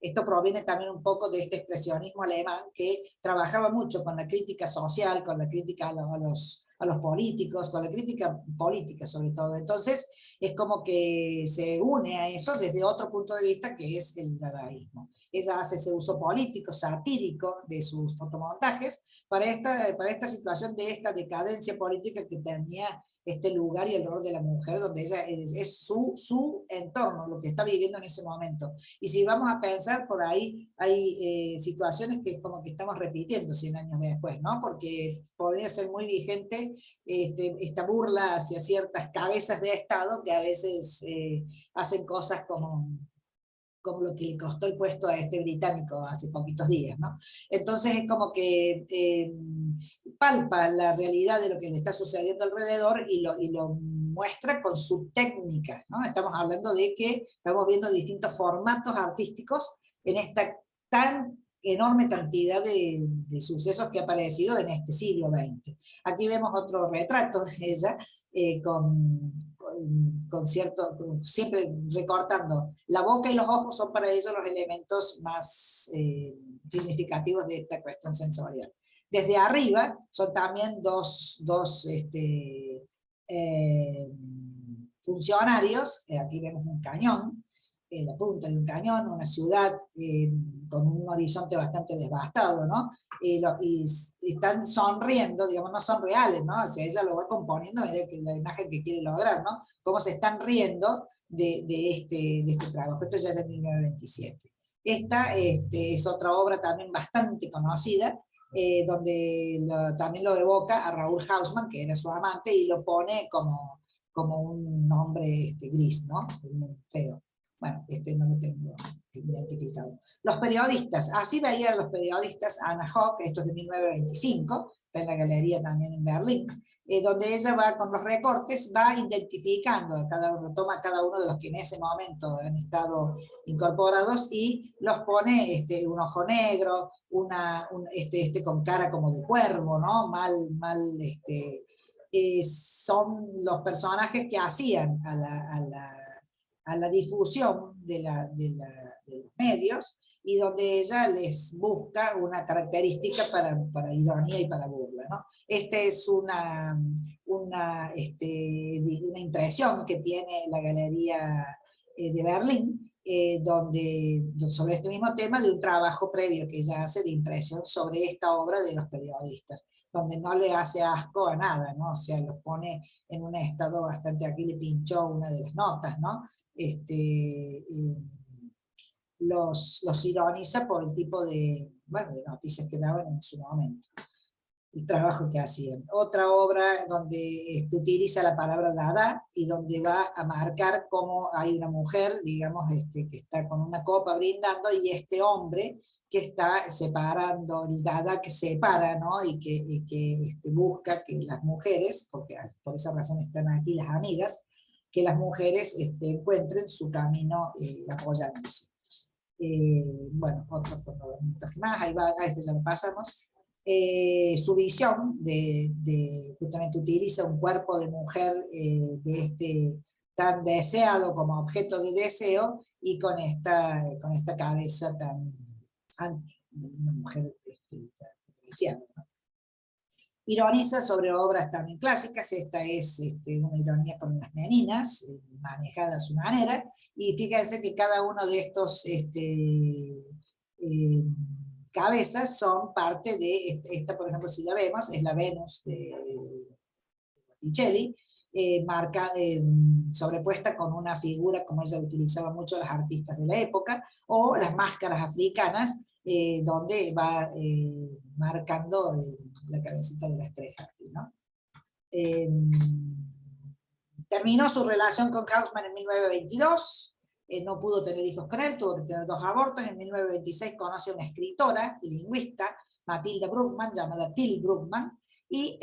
Esto proviene también un poco de este expresionismo alemán que trabajaba mucho con la crítica social, con la crítica a los políticos, con la crítica política sobre todo. Entonces es como que se une a eso desde otro punto de vista, que es el dadaísmo. Ella hace ese uso político, satírico de sus fotomontajes para esta situación de esta decadencia política que tenía este lugar y el rol de la mujer, donde ella es su entorno, lo que está viviendo en ese momento. Y si vamos a pensar por ahí, hay situaciones que es como que estamos repitiendo 100 años después, ¿no? Porque podría ser muy vigente esta burla hacia ciertas cabezas de Estado que a veces hacen cosas como lo que le costó el puesto a este británico hace poquitos días, ¿no? Entonces es como que palpa la realidad de lo que le está sucediendo alrededor y lo muestra con su técnica, ¿no? Estamos hablando de que estamos viendo distintos formatos artísticos en esta tan enorme cantidad de sucesos que ha aparecido en este siglo XX. Aquí vemos otro retrato de ella con cierto, siempre recortando, la boca y los ojos son para ellos los elementos más significativos de esta cuestión sensorial. Desde arriba son también dos funcionarios, aquí vemos un cañón, la punta de un cañón, una ciudad con un horizonte bastante devastado, ¿no? Y están sonriendo, digamos, no son reales, ¿no? O sea, ella lo va componiendo, mira que la imagen que quiere lograr, ¿no? Cómo se están riendo de este trabajo. Esto ya es de 1927. Esta es otra obra también bastante conocida, donde también lo evoca a Raúl Hausmann, que era su amante, y lo pone como un hombre gris, ¿no? Feo. Bueno, no lo tengo identificado. Los periodistas, así veían los periodistas Anna Hock, esto es de 1925, está en la galería también en Berlín, donde ella va con los recortes, va identificando a cada uno, toma cada uno de los que en ese momento han estado incorporados y los pone un ojo negro, con cara como de cuervo, ¿no? Son los personajes que hacían a la difusión de los medios y donde ella les busca una característica para ironía y para burla, ¿no? Esta es una impresión que tiene la Galería de Berlín, sobre este mismo tema de un trabajo previo que ella hace de impresión sobre esta obra de los periodistas, donde no le hace asco a nada, ¿no? O sea, los pone en un estado bastante, aquí le pinchó una de las notas, ¿no? Los ironiza por el tipo bueno, de noticias que daban en su momento, el trabajo que hacían. Otra obra donde utiliza la palabra dada y donde va a marcar cómo hay una mujer, digamos, que está con una copa brindando y este hombre que está separando, el dada que separa, ¿no? Y que busca que las mujeres, porque por esa razón están aquí las amigas, que las mujeres encuentren su camino apoyándose. Bueno, otros fotogramas más, ahí va, a este ya lo pasamos. Su visión justamente utiliza un cuerpo de mujer tan deseado como objeto de deseo y con esta cabeza una mujer deseada, ¿no? Ironiza sobre obras también clásicas, esta es una ironía con las meninas, manejada a su manera, y fíjense que cada uno de estos cabezas son parte de esta, por ejemplo, si la vemos, es la Venus de Botticelli, sobrepuesta con una figura como ella utilizaba mucho las artistas de la época, o las máscaras africanas, donde va marcando la cabecita de la estrella, ¿no? Terminó su relación con Hausmann en 1922, no pudo tener hijos con él, tuvo que tener 2 abortos. En 1926 conoce a una escritora y lingüista, Matilda Bruckmann, llamada Till Bruckmann, y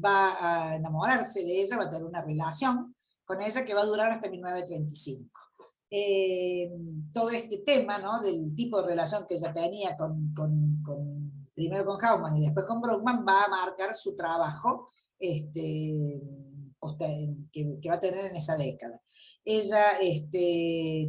va a enamorarse de ella, va a tener una relación con ella que va a durar hasta 1935. Todo este tema, ¿no?, del tipo de relación que ella tenía primero con Hausmann y después con Bruckmann, va a marcar su trabajo que va a tener en esa década. Ella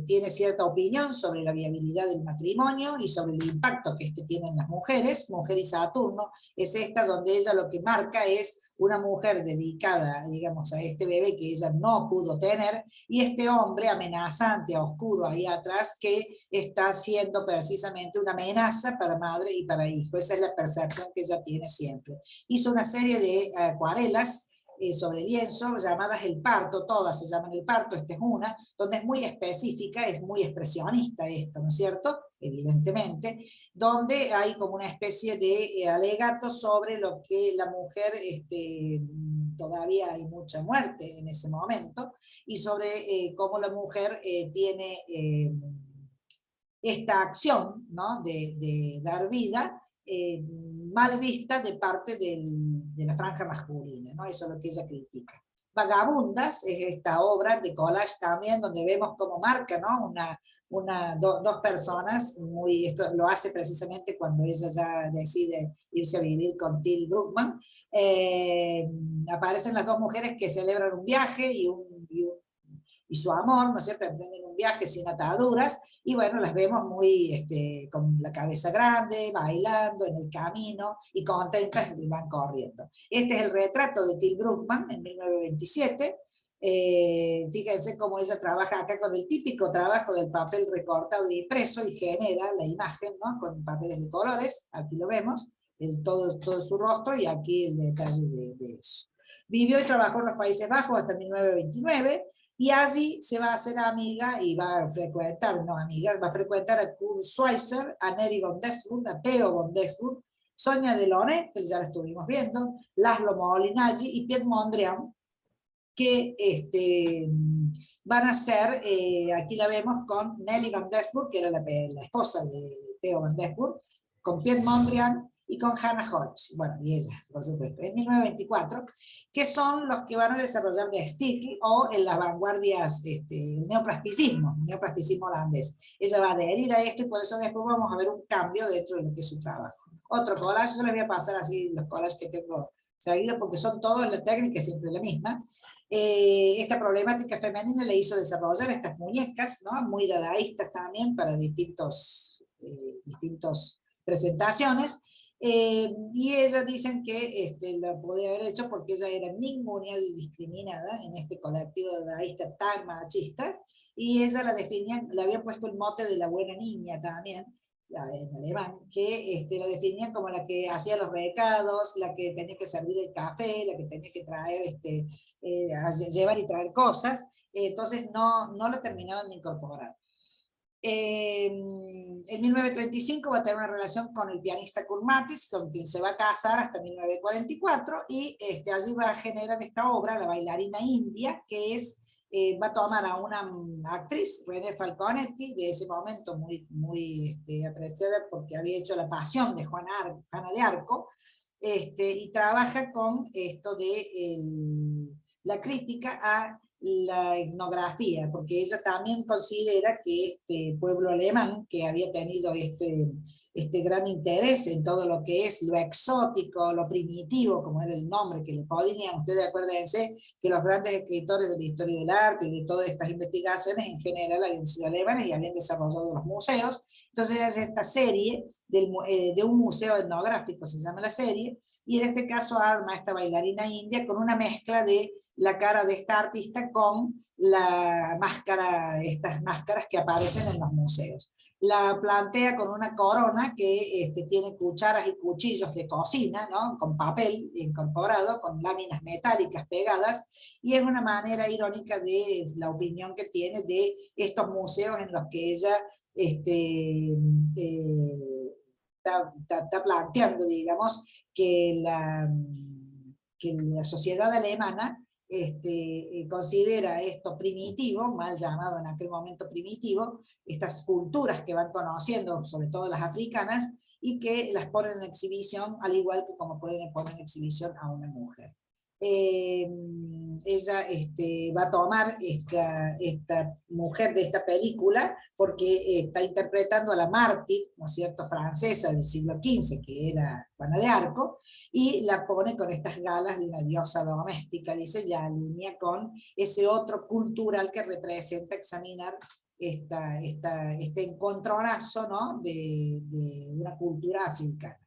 tiene cierta opinión sobre la viabilidad del matrimonio y sobre el impacto que tiene en las mujeres. Mujer y Saturno es esta donde ella lo que marca es una mujer dedicada, digamos, a este bebé que ella no pudo tener, y este hombre amenazante, oscuro ahí atrás, que está siendo precisamente una amenaza para madre y para hijo. Esa es la percepción que ella tiene siempre. Hizo una serie de acuarelas sobre lienzo, llamadas El Parto, todas se llaman El Parto, esta es una, donde es muy específica, es muy expresionista esto, ¿no es cierto? Evidentemente, donde hay como una especie de alegato sobre lo que la mujer, todavía hay mucha muerte en ese momento, y sobre cómo la mujer tiene esta acción, ¿no? de dar vida, mal vista de parte de la franja masculina, ¿no? Eso es lo que ella critica. Vagabundas es esta obra de collage también, donde vemos cómo marca, ¿no? Dos personas, esto lo hace precisamente cuando ella ya decide irse a vivir con Till Bruckmann. Aparecen las dos mujeres que celebran un viaje y su amor, ¿no es cierto? Emprenden un viaje sin ataduras, y bueno, las vemos muy con la cabeza grande, bailando en el camino, y contentas y van corriendo. Este es el retrato de Till Bruckmann en 1927. Fíjense cómo ella trabaja acá con el típico trabajo del papel recortado y impreso, y genera la imagen, ¿no? Con papeles de colores, aquí lo vemos, todo su rostro, y aquí el detalle de eso. Vivió y trabajó en los Países Bajos hasta 1929, y allí se va a hacer amiga y va a frecuentar, no amiga, va a frecuentar a Kurt Schweitzer, a Neri von Desburg, a Theo von Desburg, Sonia Delaunay, que ya la estuvimos viendo, Laszlo Moholy-Nagy y Piet Mondrian, que van a ser, aquí la vemos con Nelly van Desburg, que era la esposa de Theo van Desburg, con Piet Mondrian y con Hannah Hodge, bueno, y ella, por supuesto, en 1924, que son los que van a desarrollar de Stiegl, o en las vanguardias, el neoplasticismo holandés. Ella va a adherir a esto, y por eso después vamos a ver un cambio dentro de lo que es su trabajo. Otro collage, yo les voy a pasar así los collages que tengo seguidos, porque son todos, la técnica es siempre la misma. Esta problemática femenina le hizo desarrollar estas muñecas, ¿no? Muy dadaístas también, para distintos presentaciones, y ellas dicen que lo podía haber hecho porque ella era ninguneada y discriminada en este colectivo dadaísta tan machista, y ella la definían, le habían puesto el mote de la buena niña también, en alemán, que la definían como la que hacía los recados, la que tenía que servir el café, la que tenía que traer, llevar y traer cosas, entonces no la terminaban de incorporar. En 1935 va a tener una relación con el pianista Kurt Mattis, con quien se va a casar hasta 1944, y allí va a generar esta obra, La bailarina india, que va a tomar a una actriz, René Falconetti, de ese momento muy apreciada porque había hecho La Pasión de Juana de Arco, y trabaja con esto de la crítica a la etnografía, porque ella también considera que este pueblo alemán, que había tenido este gran interés en todo lo que es lo exótico, lo primitivo, como era el nombre que le ponían, ustedes acuérdense que los grandes escritores de la historia del arte y de todas estas investigaciones en general habían sido alemanes y habían desarrollado los museos. Entonces hace esta serie de un museo etnográfico, se llama la serie, y en este caso arma esta bailarina india con una mezcla de la cara de esta artista con la máscara, estas máscaras que aparecen en los museos. La plantea con una corona que tiene cucharas y cuchillos de cocina, ¿no? Con papel incorporado, con láminas metálicas pegadas, y es una manera irónica de la opinión que tiene de estos museos en los que ella está planteando, digamos, que la sociedad alemana considera esto primitivo, mal llamado en aquel momento primitivo, estas culturas que van conociendo, sobre todo las africanas, y que las ponen en exhibición, al igual que como pueden poner en exhibición a una mujer. ella va a tomar esta mujer de esta película porque está interpretando a la mártir, ¿no es cierto?, francesa del siglo XV, que era Juana de Arco, y la pone con estas galas de una diosa doméstica, dice, ya alinea con ese otro cultural que representa examinar este encontronazo, ¿no?, de una cultura africana.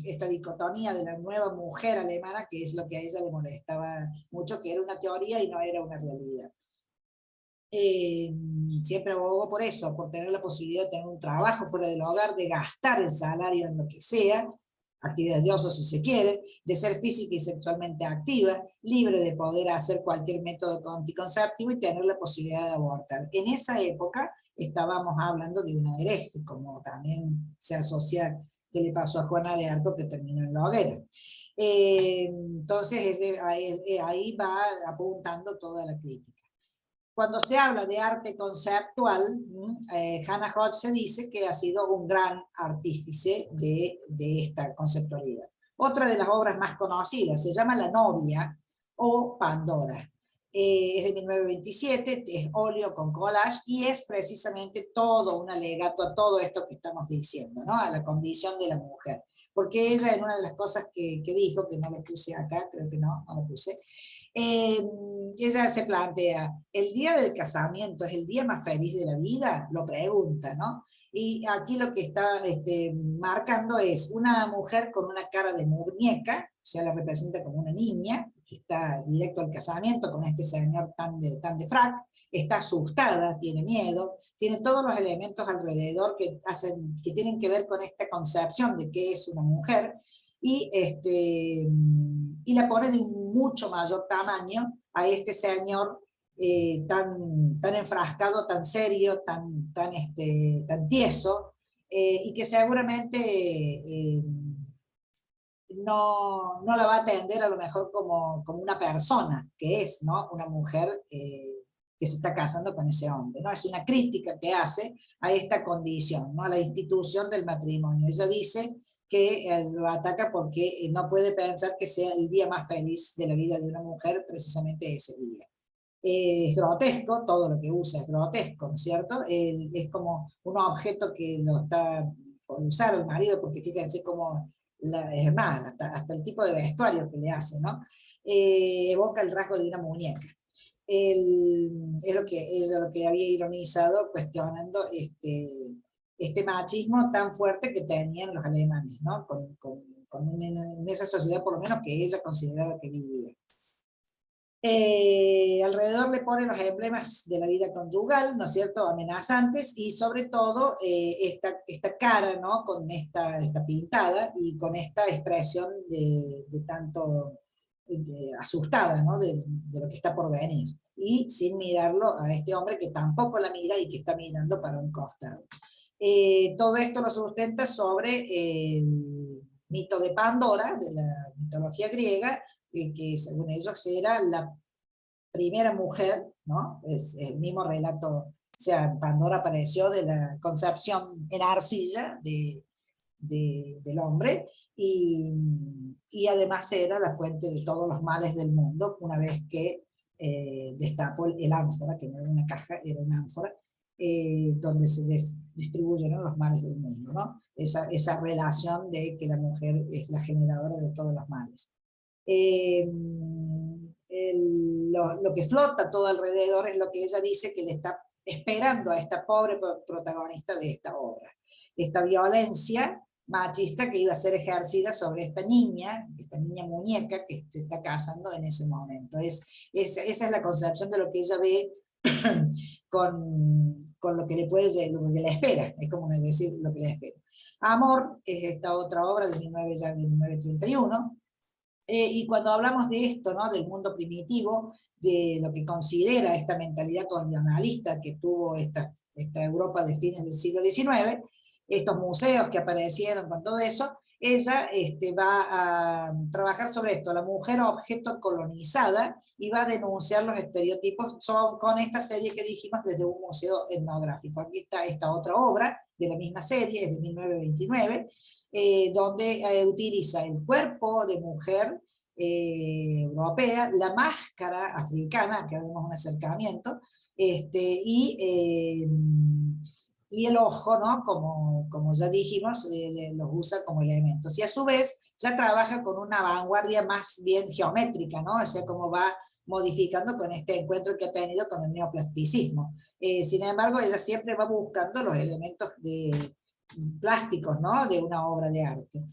Esta dicotomía de la nueva mujer alemana, que es lo que a ella le molestaba mucho, que era una teoría y no era una realidad. Siempre abogó por eso, por tener la posibilidad de tener un trabajo fuera del hogar, de gastar el salario en lo que sea, actividades de ocio si se quiere, de ser física y sexualmente activa, libre de poder hacer cualquier método anticonceptivo y tener la posibilidad de abortar. En esa época estábamos hablando de una hereje, como también se asocia que le pasó a Juana de Arco, que terminó en la hoguera. Entonces ahí va apuntando toda la crítica. Cuando se habla de arte conceptual, Hannah Hodge dice que ha sido un gran artífice de esta conceptualidad. Otra de las obras más conocidas se llama La novia o Pandora. Es de 1927, es óleo con collage y es precisamente todo un alegato a todo esto que estamos diciendo, ¿no?, a la condición de la mujer. Porque ella, en una de las cosas que dijo, que no lo puse acá, creo que no lo puse, ella se plantea, ¿el día del casamiento es el día más feliz de la vida? Lo pregunta, ¿no? Y aquí lo que está marcando es una mujer con una cara de muñeca, o sea, la representa como una niña, que está directo al casamiento con este señor tan de frac, está asustada, tiene miedo, tiene todos los elementos alrededor que tienen que ver con esta concepción de qué es una mujer, y la pone de un mucho mayor tamaño a este señor tan enfrascado, tan serio, tan tieso, y que seguramente no la va a atender a lo mejor como una persona, que es, ¿no?, una mujer que se está casando con ese hombre, ¿no? Es una crítica que hace a esta condición, ¿no?, a la institución del matrimonio. Ella dice que lo ataca porque no puede pensar que sea el día más feliz de la vida de una mujer precisamente ese día. Es grotesco, todo lo que usa es grotesco, ¿no es cierto? Es como un objeto que lo está por usar el marido, porque fíjense cómo, es más, hasta el tipo de vestuario que le hace, ¿no? Evoca el rasgo de una muñeca. Es lo que había ironizado, cuestionando este machismo tan fuerte que tenían los alemanes, ¿no?, en esa sociedad por lo menos que ella consideraba que vivía. Alrededor le pone los emblemas de la vida conyugal, ¿no es cierto?, amenazantes, y sobre todo esta cara, ¿no?, con esta pintada y con esta expresión de tanto asustada, ¿no?, de lo que está por venir, y sin mirarlo a este hombre que tampoco la mira y que está mirando para un costado. Todo esto lo sustenta sobre el mito de Pandora, de la mitología griega, que según ellos era la primera mujer, ¿no? Es el mismo relato, o sea, Pandora apareció de la concepción en arcilla del hombre, y además era la fuente de todos los males del mundo, una vez que destapó el ánfora, que no era una caja, era una ánfora, donde se distribuyeron los males del mundo, ¿no? Esa relación de que la mujer es la generadora de todos los males. Lo que flota todo alrededor es lo que ella dice que le está esperando a esta pobre protagonista de esta obra. Esta violencia machista que iba a ser ejercida sobre esta niña muñeca que se está casando en ese momento. Esa es la concepción de lo que ella ve con lo que lo que le espera, es como decir lo que le espera. Amor es esta otra obra de 1931, y cuando hablamos de esto, ¿no?, del mundo primitivo, de lo que considera esta mentalidad colonialista que tuvo esta Europa de fines del siglo XIX, estos museos que aparecieron con todo eso, ella va a trabajar sobre esto, la mujer objeto colonizada, y va a denunciar los estereotipos con esta serie que dijimos desde un museo etnográfico. Aquí está esta otra obra de la misma serie, es de 1929, donde utiliza el cuerpo de mujer europea, la máscara africana, que vemos un acercamiento, y el ojo, ¿no? Como ya dijimos, los usa como elementos. Y a su vez ya trabaja con una vanguardia más bien geométrica, ¿no? O sea, cómo va modificando con este encuentro que ha tenido con el neoplasticismo. Sin embargo, ella siempre va buscando los elementos plásticos, ¿no? De una obra de arte.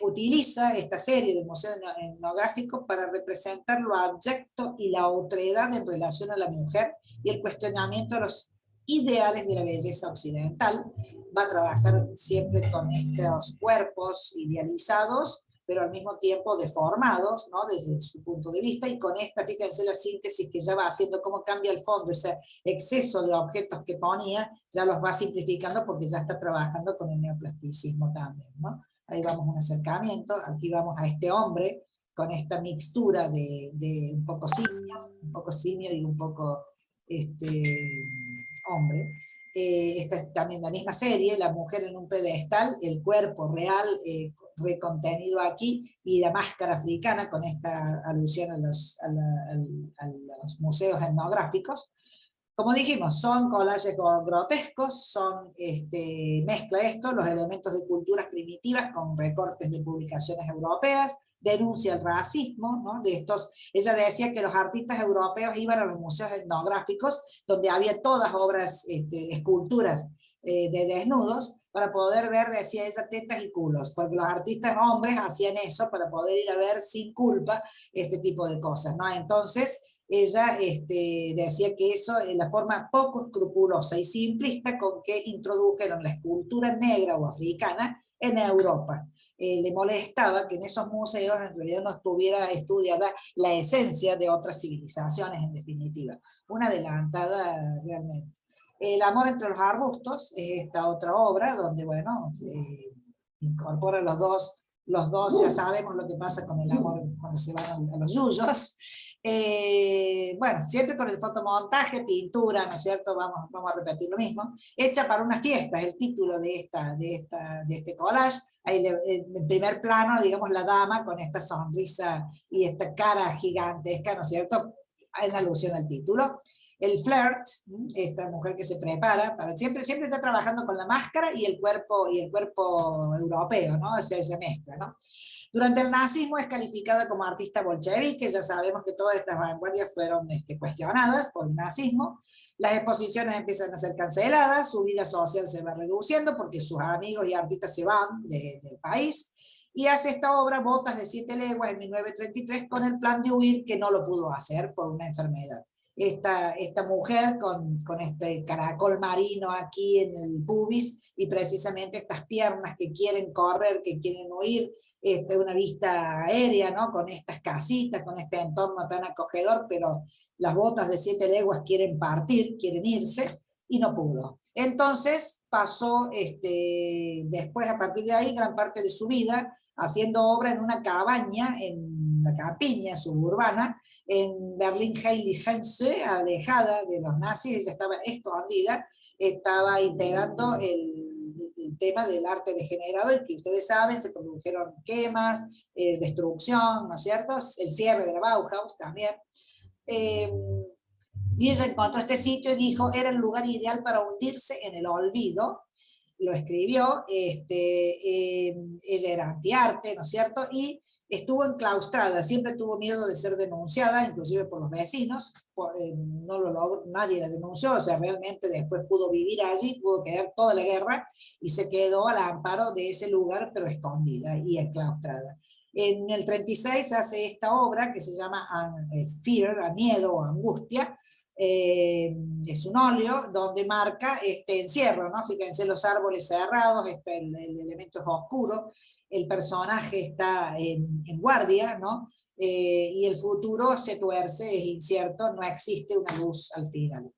Utiliza esta serie del Museo Etnográfico para representar lo abyecto y la otredad en relación a la mujer y el cuestionamiento de los ideales de la belleza occidental. Va a trabajar siempre con estos cuerpos idealizados, pero al mismo tiempo deformados, ¿no? Desde su punto de vista, y con esta, fíjense la síntesis que ya va haciendo, cómo cambia el fondo, ese exceso de objetos que ponía, ya los va simplificando porque ya está trabajando con el neoplasticismo también, ¿no? Ahí vamos un acercamiento, aquí vamos a este hombre, con esta mixtura de un poco simio y un poco hombre. Esta es también la misma serie, la mujer en un pedestal, el cuerpo real recontenido aquí, y la máscara africana, con esta alusión a los museos etnográficos. Como dijimos, son collages grotescos, mezcla esto, los elementos de culturas primitivas con recortes de publicaciones europeas, denuncia el racismo, ¿no? Ella decía que los artistas europeos iban a los museos etnográficos, donde había todas obras, esculturas de desnudos, para poder ver, decía ella, tetas y culos, porque los artistas hombres hacían eso para poder ir a ver sin culpa este tipo de cosas, ¿no? Entonces, ella decía que eso es la forma poco escrupulosa y simplista con que introdujeron la escultura negra o africana en Europa. Le molestaba que en esos museos en realidad no estuviera estudiada la esencia de otras civilizaciones, en definitiva. Una adelantada realmente. El amor entre los arbustos es esta otra obra donde, bueno, incorpora los dos, ya sabemos lo que pasa con el amor cuando se van a los yuyos. Bueno, siempre con el fotomontaje, pintura, ¿no es cierto? Vamos a repetir lo mismo. Hecha para una fiesta, es el título de este collage. Ahí en primer plano, digamos, la dama con esta sonrisa y esta cara gigantesca, ¿no es cierto? En alusión al título. El flirt, esta mujer que se prepara, siempre está trabajando con la máscara y el cuerpo europeo, ¿no? O sea, esa mezcla, ¿no? Durante el nazismo es calificada como artista bolchevique, ya sabemos que todas estas vanguardias fueron cuestionadas por el nazismo. Las exposiciones empiezan a ser canceladas, su vida social se va reduciendo porque sus amigos y artistas se van del país, y hace esta obra, Botas de 7 leguas, en 1933, con el plan de huir, que no lo pudo hacer por una enfermedad. Esta mujer con este caracol marino aquí en el pubis, y precisamente estas piernas que quieren correr, que quieren huir, una vista aérea, ¿no? Con estas casitas, con este entorno tan acogedor, pero las botas de 7 leguas quieren partir, quieren irse, y no pudo. Entonces pasó, después, a partir de ahí, gran parte de su vida haciendo obra en una cabaña, en la campiña suburbana, en Berlín-Heiligense, alejada de los nazis. Ella estaba escondida, estaba integrando el tema del arte degenerado, y que ustedes saben, se produjeron quemas, destrucción, ¿no es cierto? El cierre de la Bauhaus también. Y ella encontró este sitio y dijo, era el lugar ideal para hundirse en el olvido. Lo escribió, ella era antiarte, ¿no es cierto? Y estuvo enclaustrada, siempre tuvo miedo de ser denunciada, inclusive por los vecinos, no lo logró, nadie la denunció, o sea, realmente después pudo vivir allí, pudo quedar toda la guerra, y se quedó al amparo de ese lugar, pero escondida y enclaustrada. En el 36 hace esta obra que se llama Fear, a miedo o angustia. Es un óleo donde marca este encierro, ¿no? Fíjense los árboles cerrados, el elemento es oscuro, el personaje está en guardia, ¿no? Y el futuro se tuerce, es incierto, no existe una luz al final.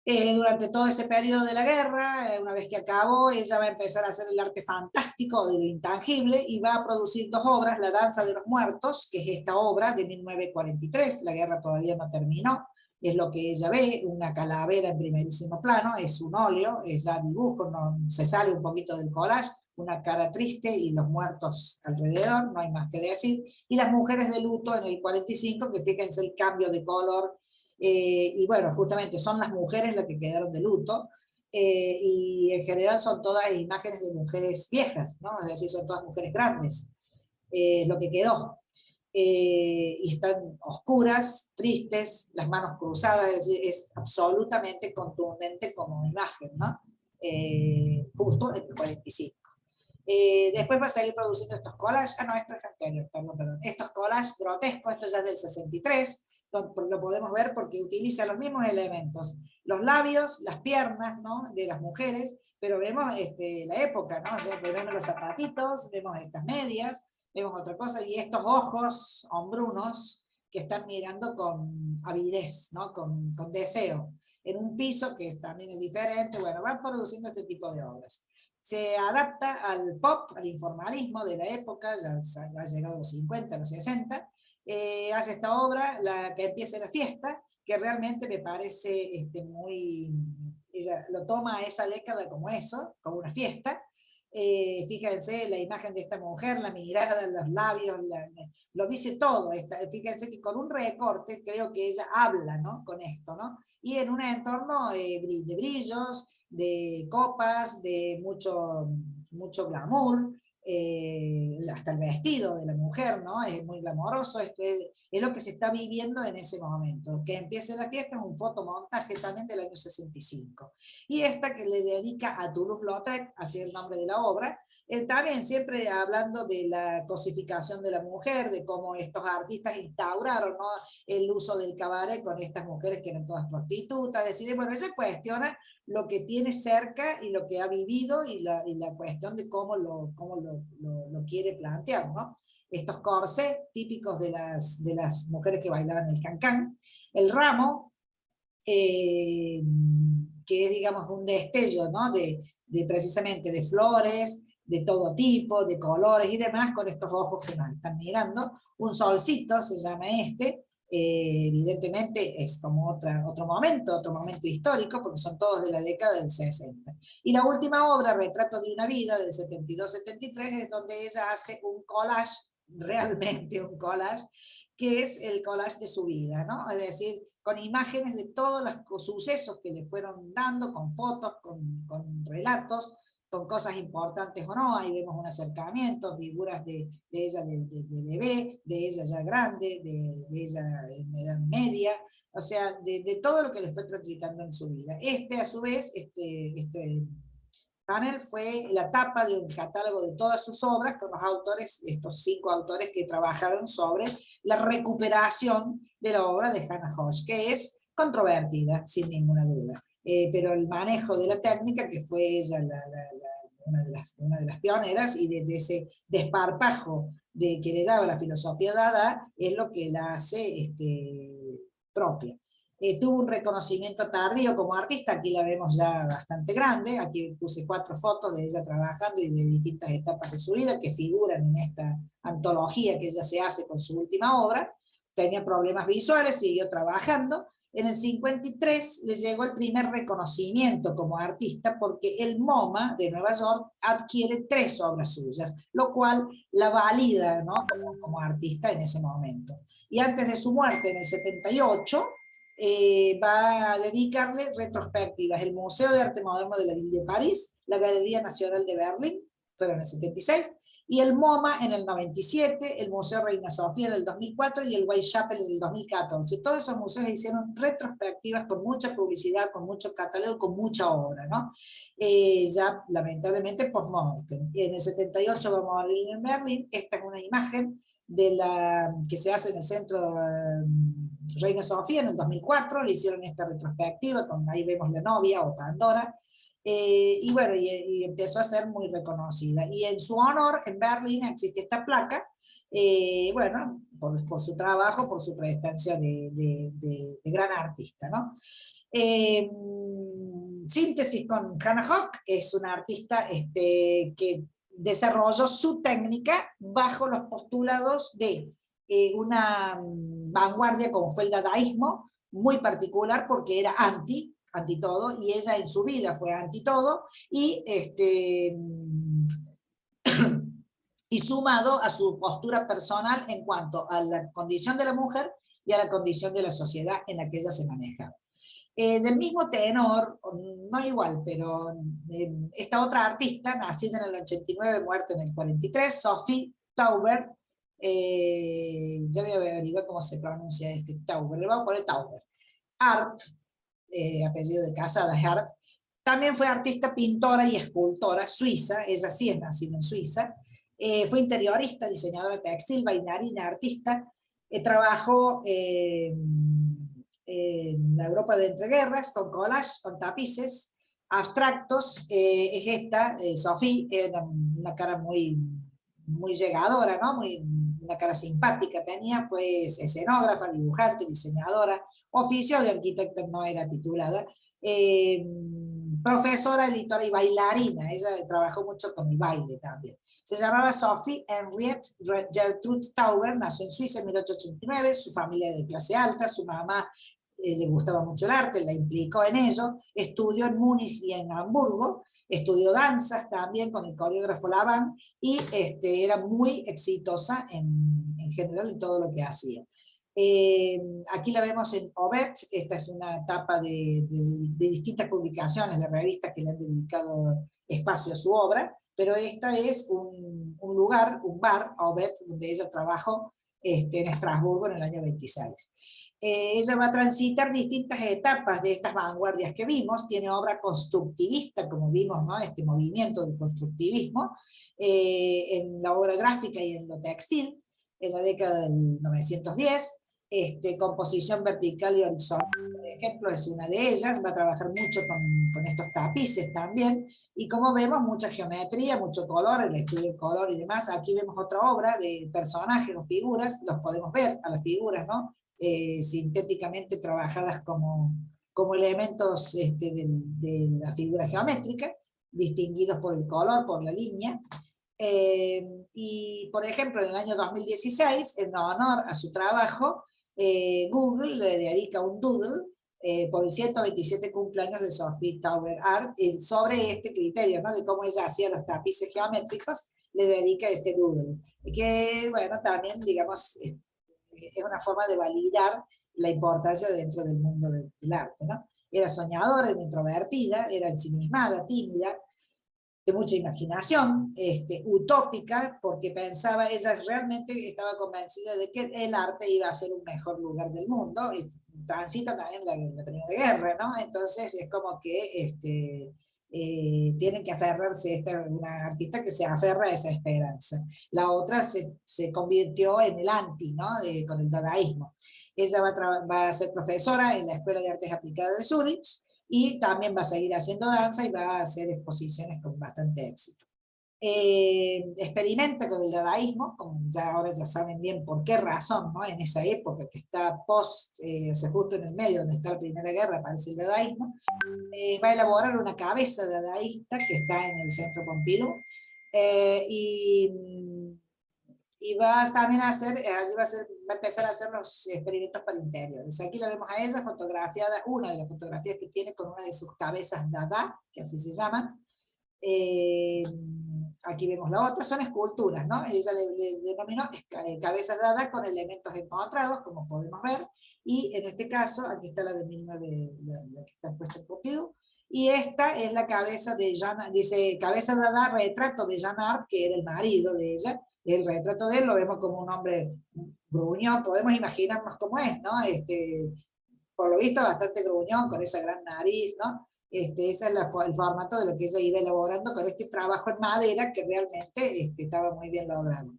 Durante todo ese periodo de la guerra, una vez que acabó, ella va a empezar a hacer el arte fantástico de lo intangible, y va a producir 2 obras, La danza de los muertos, que es esta obra de 1943, la guerra todavía no terminó, es lo que ella ve, una calavera en primerísimo plano, es un óleo, es ya dibujo, no, se sale un poquito del collage, una cara triste y los muertos alrededor, no hay más que decir, y las mujeres de luto en el 45, que fíjense el cambio de color, y bueno, justamente son las mujeres las que quedaron de luto, y en general son todas imágenes de mujeres viejas, ¿no? Es decir, son todas mujeres grandes, lo que quedó. Y están oscuras, tristes, las manos cruzadas, es decir, es absolutamente contundente como imagen, ¿no? Justo en el 45. Después va a seguir produciendo estos collages, no, esto es anterior, perdón, estos collages grotescos, esto ya es del 63, lo podemos ver porque utiliza los mismos elementos, los labios, las piernas, ¿no? De las mujeres, pero vemos la época, ¿no? O sea, vemos los zapatitos, vemos estas medias, vemos otra cosa, y estos ojos hombrunos que están mirando con avidez, ¿no? Con deseo, en un piso que también es diferente. Bueno, van produciendo este tipo de obras. Se adapta al pop, al informalismo de la época, ya ha llegado a los 50, a los 60, hace esta obra, la que empieza la fiesta, que realmente me parece muy, ella lo toma a esa década como eso, como una fiesta. Fíjense la imagen de esta mujer, la mirada, los labios, lo dice todo. Fíjense que con un recorte creo que ella habla, ¿no? Con esto, ¿no? Y en un entorno de brillos, de copas, de mucho glamour, hasta el vestido de la mujer, ¿no? Es muy glamoroso, esto es lo que se está viviendo en ese momento. Que empiece la fiesta es un fotomontaje también del año 65. Y esta que le dedica a Toulouse-Lautrec, así es el nombre de la obra, también siempre hablando de la cosificación de la mujer, de cómo estos artistas instauraron, ¿no? El uso del cabaret con estas mujeres que eran todas prostitutas, es decir, bueno, ella cuestiona lo que tiene cerca y lo que ha vivido y la cuestión de cómo lo quiere plantear, ¿no? Estos corsés típicos de las mujeres que bailaban el cancán, el ramo, que es, digamos, un destello, ¿no? de precisamente de flores, de todo tipo, de colores y demás, con estos ojos que nos están mirando. Un solcito se llama evidentemente es como otro momento histórico, porque son todos de la década del 60. Y la última obra, Retrato de una vida, del 72-73, es donde ella hace un collage, realmente un collage, que es el collage de su vida, ¿no? Es decir, con imágenes de todos los sucesos que le fueron dando, con fotos, con relatos, con cosas importantes o no. Ahí vemos un acercamiento, figuras de ella de bebé, de ella ya grande, de ella en edad media, o sea, de todo lo que le fue transitando en su vida. A su vez, este panel fue la tapa de un catálogo de todas sus obras con los autores, estos 5 autores que trabajaron sobre la recuperación de la obra de Hannah Hodge, que es controvertida, sin ninguna duda. Pero el manejo de la técnica, que fue ella una de las pioneras, y de ese desparpajo que le daba la filosofía Dada, es lo que la hace propia. Tuvo un reconocimiento tardío como artista, aquí la vemos ya bastante grande, aquí puse 4 fotos de ella trabajando y de distintas etapas de su vida que figuran en esta antología que ella se hace con su última obra. Tenía problemas visuales, siguió trabajando. En el 53 le llegó el primer reconocimiento como artista porque el MoMA de Nueva York adquiere 3 obras suyas, lo cual la valida, ¿no? como artista en ese momento. Y antes de su muerte, en el 78, va a dedicarle retrospectivas, el Museo de Arte Moderno de la Ville de París, la Galería Nacional de Berlín, fueron en el 76, y el MoMA en el 97, el Museo Reina Sofía en el 2004 y el Whitechapel en el 2014. Todos esos museos hicieron retrospectivas con mucha publicidad, con mucho catálogo, con mucha obra, ¿no? Ya lamentablemente post-mortem. En el 78 vamos a morir en Berlín. Esta es una imagen que se hace en el centro Reina Sofía en el 2004, le hicieron esta retrospectiva, ahí vemos la novia o Pandora, y bueno, y empezó a ser muy reconocida. Y en su honor, en Berlín existe esta placa, bueno, por su trabajo, por su prestancia de gran artista, ¿no? Síntesis con Hannah Höch, es una artista que desarrolló su técnica bajo los postulados de una vanguardia como fue el dadaísmo, muy particular porque era anti todo, y ella en su vida fue anti todo, y y sumado a su postura personal en cuanto a la condición de la mujer y a la condición de la sociedad en la que ella se maneja. Del mismo tenor, no igual, pero esta otra artista, nacida en el 89, muerta en el 43, Sophie Tauber, ya voy a averiguar cómo se pronuncia este Tauber, le voy a poner Tauber, Arp, apellido de casada, Arp, también fue artista, pintora y escultora suiza, ella sí es nacida en Suiza, fue interiorista, diseñadora textil, bailarina, artista, trabajó en la Europa de entreguerras, con collage, con tapices, abstractos, es esta, Sophie, era una cara muy llegadora, ¿no? Una cara simpática tenía, fue escenógrafa, dibujante, diseñadora, oficio de arquitecto no era titulada, profesora, editora y bailarina, ella trabajó mucho con el baile también. Se llamaba Sophie Henriette Gertrude Tauber, nació en Suiza en 1889, su familia de clase alta, su mamá le gustaba mucho el arte, la implicó en ello, estudió en Múnich y en Hamburgo, estudió danzas también con el coreógrafo Laban y era muy exitosa en general en todo lo que hacía. Aquí la vemos en Obet, esta es una tapa de distintas publicaciones, de revistas que le han dedicado espacio a su obra, pero esta es un lugar, un bar, Obet, donde ella trabajó en Estrasburgo en el año 26. Ella va a transitar distintas etapas de estas vanguardias que vimos, tiene obra constructivista, como vimos, ¿no? Este movimiento del constructivismo, en la obra gráfica y en lo textil, en la década del 910, composición vertical y horizontal, por ejemplo, es una de ellas, va a trabajar mucho con estos tapices también, y como vemos, mucha geometría, mucho color, el estudio del color y demás. Aquí vemos otra obra de personajes o figuras, los podemos ver a las figuras, ¿no? Sintéticamente trabajadas como elementos de la figura geométrica, distinguidos por el color, por la línea. Y por ejemplo, en el año 2016, en honor a su trabajo, Google le dedica un doodle por el 127 cumpleaños de Sophie Tauber Art, sobre este criterio, ¿no? De cómo ella hacía los tapices geométricos, le dedica este doodle, que bueno, también digamos es una forma de validar la importancia dentro del mundo del arte, ¿no? Era soñadora, era introvertida, era ensimismada, tímida, de mucha imaginación, utópica, porque pensaba, ella realmente estaba convencida de que el arte iba a ser un mejor lugar del mundo, y transita también la Primera Guerra, ¿no? Entonces es como que tienen que aferrarse, una artista que se aferra a esa esperanza. La otra se convirtió en el anti, ¿no? Con el dadaísmo. Ella va a ser profesora en la Escuela de Artes Aplicadas de Zúrich, y también va a seguir haciendo danza y va a hacer exposiciones con bastante éxito. Experimenta con el dadaísmo, como ya ahora ya saben bien por qué razón, ¿no? En esa época que está justo en el medio donde está la Primera Guerra, aparece el dadaísmo, va a elaborar una cabeza dadaísta que está en el Centro Pompidou, y va también a hacer, allí va a empezar a hacer los experimentos para interiores. Aquí la vemos a ella fotografiada, una de las fotografías que tiene con una de sus cabezas dada, que así se llaman. Aquí vemos la otra, son esculturas, ¿no? Ella le denominó cabezas dada con elementos encontrados, como podemos ver, y en este caso, aquí está la de 19, la que está puesta en Pompidou, y esta es la cabeza de Jean, dice cabeza dada, retrato de Jean Arp, que era el marido de ella. El retrato de él lo vemos como un hombre gruñón, podemos imaginarnos cómo es, ¿no? Por lo visto bastante gruñón, con esa gran nariz, ¿no? Ese es el formato de lo que ella iba elaborando con este trabajo en madera que realmente estaba muy bien logrado.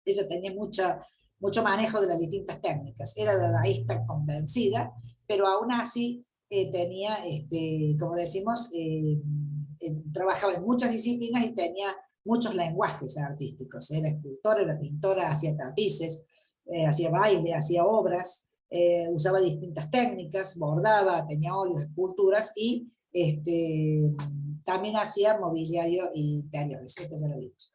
Ella tenía mucho manejo de las distintas técnicas, era dadaísta convencida, pero aún así tenía, como decimos, trabajaba en muchas disciplinas y tenía muchos lenguajes artísticos. Era escultora, era pintora, hacía tapices, hacía baile, hacía obras, usaba distintas técnicas, bordaba, tenía óleos, esculturas y también hacía mobiliario interiores. Esto ya lo vimos.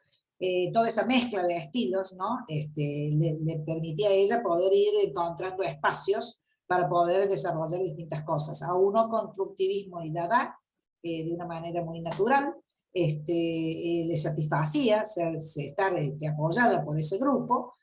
Toda esa mezcla de estilos, ¿no? le permitía a ella poder ir encontrando espacios para poder desarrollar distintas cosas. A uno constructivismo y dada, de una manera muy natural, le satisfacía estar apoyada por ese grupo,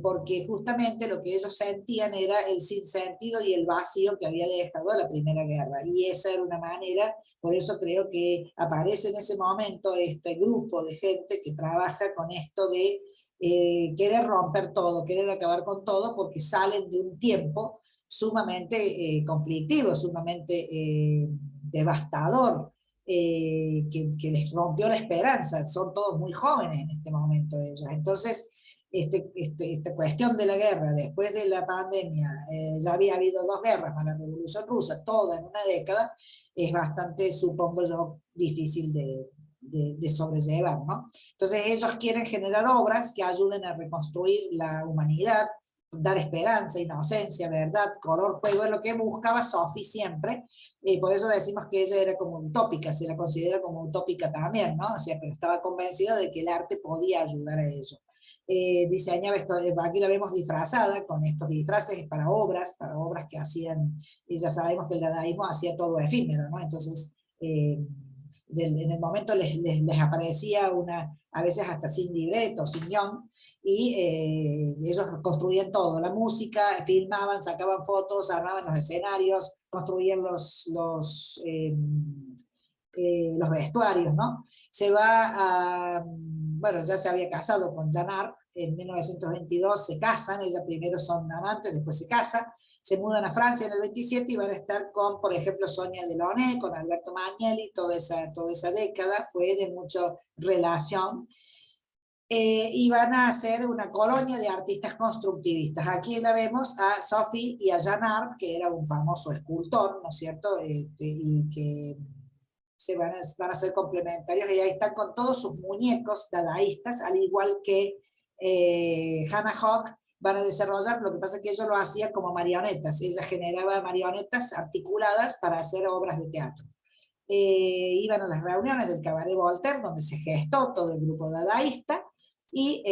porque justamente lo que ellos sentían era el sinsentido y el vacío que había dejado la Primera Guerra, y esa era una manera, por eso creo que aparece en ese momento este grupo de gente que trabaja con esto de querer romper todo, querer acabar con todo, porque salen de un tiempo sumamente conflictivo, sumamente devastador, que les rompió la esperanza. Son todos muy jóvenes en este momento ellos. Entonces, esta cuestión de la guerra, después de la pandemia, ya había habido 2 guerras, más la Revolución Rusa, toda en una década, es bastante, supongo yo, difícil de sobrellevar, ¿no? Entonces ellos quieren generar obras que ayuden a reconstruir la humanidad, dar esperanza, inocencia, verdad, color, juego, es lo que buscaba Sophie siempre, y por eso decimos que ella era como utópica, se la considera como utópica también, ¿no? O sea, pero estaba convencida de que el arte podía ayudar a ello. Diseñaba esto, aquí la vemos disfrazada con estos disfraces para obras que hacían, y ya sabemos que el dadaísmo hacía todo efímero, ¿no? Entonces, en el momento les aparecía a veces hasta sin libreto, sin guión, y ellos construían todo, la música, filmaban, sacaban fotos, armaban los escenarios, construían los vestuarios, ¿no? Se va a, bueno, ya se había casado con Jeanne Arp, en 1922 se casan, ellas primero son amantes, después se casan, se mudan a Francia en el 27 y van a estar con, por ejemplo, Sonia Delaunay, con Alberto Magnelli, toda esa década fue de mucha relación, y van a hacer una colonia de artistas constructivistas. Aquí la vemos a Sophie y a Jeanne Arp, que era un famoso escultor, ¿no es cierto?, y que van a ser complementarios, y ahí están con todos sus muñecos dadaístas, al igual que Hannah Höch van a desarrollar. Lo que pasa es que ellos lo hacían como marionetas, ella generaba marionetas articuladas para hacer obras de teatro. Iban a las reuniones del Cabaret Voltaire, donde se gestó todo el grupo dadaísta, y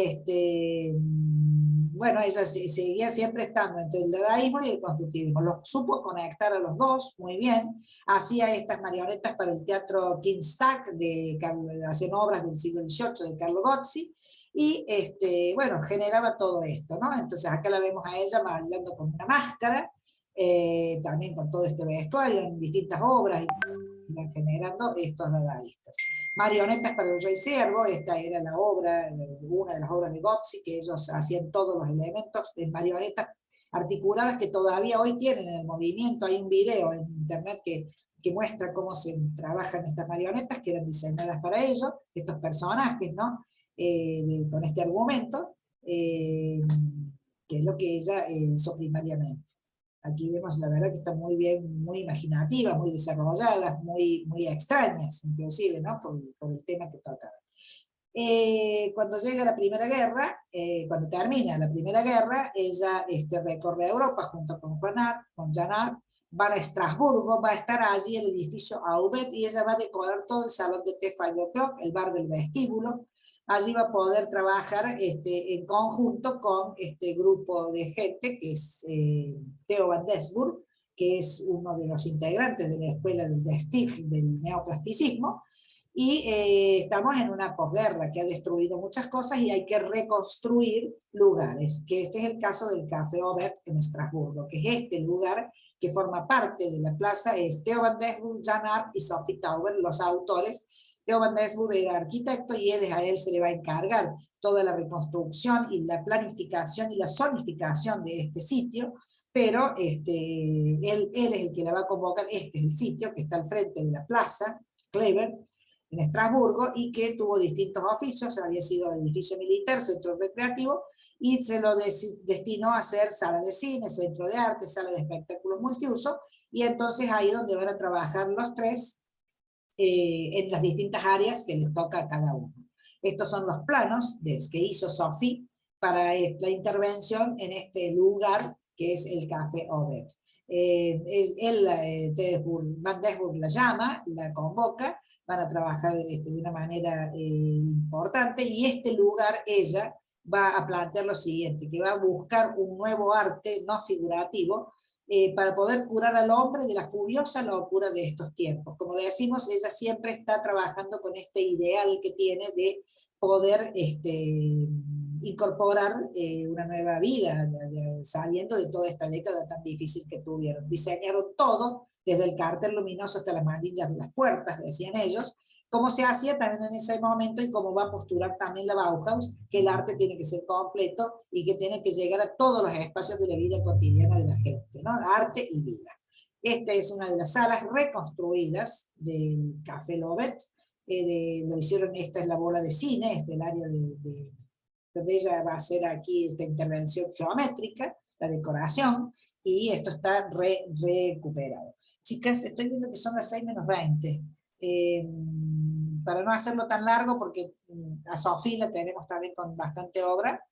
bueno, ella seguía siempre estando entre el dadaísmo y el constructivismo. Lo supo conectar a los dos muy bien. Hacía estas marionetas para el teatro Kingstag, hacían obras del siglo XVIII de Carlo Gozzi, y bueno, generaba todo esto, ¿no? Entonces acá la vemos a ella bailando con una máscara, también con todo este vestuario en distintas obras, y van generando estos dadaístas. Marionetas para el Rey Ciervo, esta era la obra, una de las obras de Gozzi, que ellos hacían todos los elementos en marionetas articuladas que todavía hoy tienen en el movimiento. Hay un video en internet que muestra cómo se trabajan estas marionetas que eran diseñadas para ello, estos personajes, ¿no? Con este argumento, que es lo que ella hizo primariamente. Aquí vemos, la verdad, que están muy bien, muy imaginativas, muy desarrolladas, muy extrañas, inclusive, ¿no? Por el tema que toca. Cuando llega la Primera Guerra, cuando termina la Primera Guerra, ella recorre Europa junto con Jeanne Arp, van a Estrasburgo, va a estar allí el edificio Aubert, y ella va a decorar todo el salón de Té Clock, el bar del vestíbulo. Allí va a poder trabajar en conjunto con este grupo de gente, que es Theo van Desburg, que es uno de los integrantes de la escuela del Vestige, del neoplasticismo, y estamos en una posguerra que ha destruido muchas cosas y hay que reconstruir lugares, que este es el caso del Café Aubert en Estrasburgo, que es este lugar que forma parte de la plaza, es Theo van Desburg, Jeanne Arp y Sophie Tauber, los autores. Theo van Desburg era arquitecto y a él se le va a encargar toda la reconstrucción y la planificación y la zonificación de este sitio, pero él es el que la va a convocar. Este es el sitio que está al frente de la plaza Kleber, en Estrasburgo, y que tuvo distintos oficios. Había sido edificio militar, centro recreativo, y se lo destinó a ser sala de cine, centro de arte, sala de espectáculos multiuso, y entonces ahí donde van a trabajar los tres en las distintas áreas que les toca a cada uno. Estos son los planos que hizo Sophie para la intervención en este lugar que es el Café Aubert. Van Desburg la llama, la convoca, van a trabajar de una manera importante, y este lugar ella va a plantear lo siguiente, que va a buscar un nuevo arte no figurativo, para poder curar al hombre de la furiosa locura de estos tiempos. Como decimos, ella siempre está trabajando con este ideal que tiene de poder incorporar una nueva vida, saliendo de toda esta década tan difícil que tuvieron. Diseñaron todo, desde el cartel luminoso hasta las manillas de las puertas, decían ellos, cómo se hacía también en ese momento y cómo va a postular también la Bauhaus, que el arte tiene que ser completo y que tiene que llegar a todos los espacios de la vida cotidiana de la gente, ¿no? Arte y vida. Esta es una de las salas reconstruidas del Café Lobet, lo hicieron, esta es la bola de cine, este es el área donde ella va a hacer aquí esta intervención geométrica, la decoración, y esto está recuperado. Chicas, estoy viendo que son las 6:20. Para no hacerlo tan largo, porque a Sofía la tenemos también con bastante obra,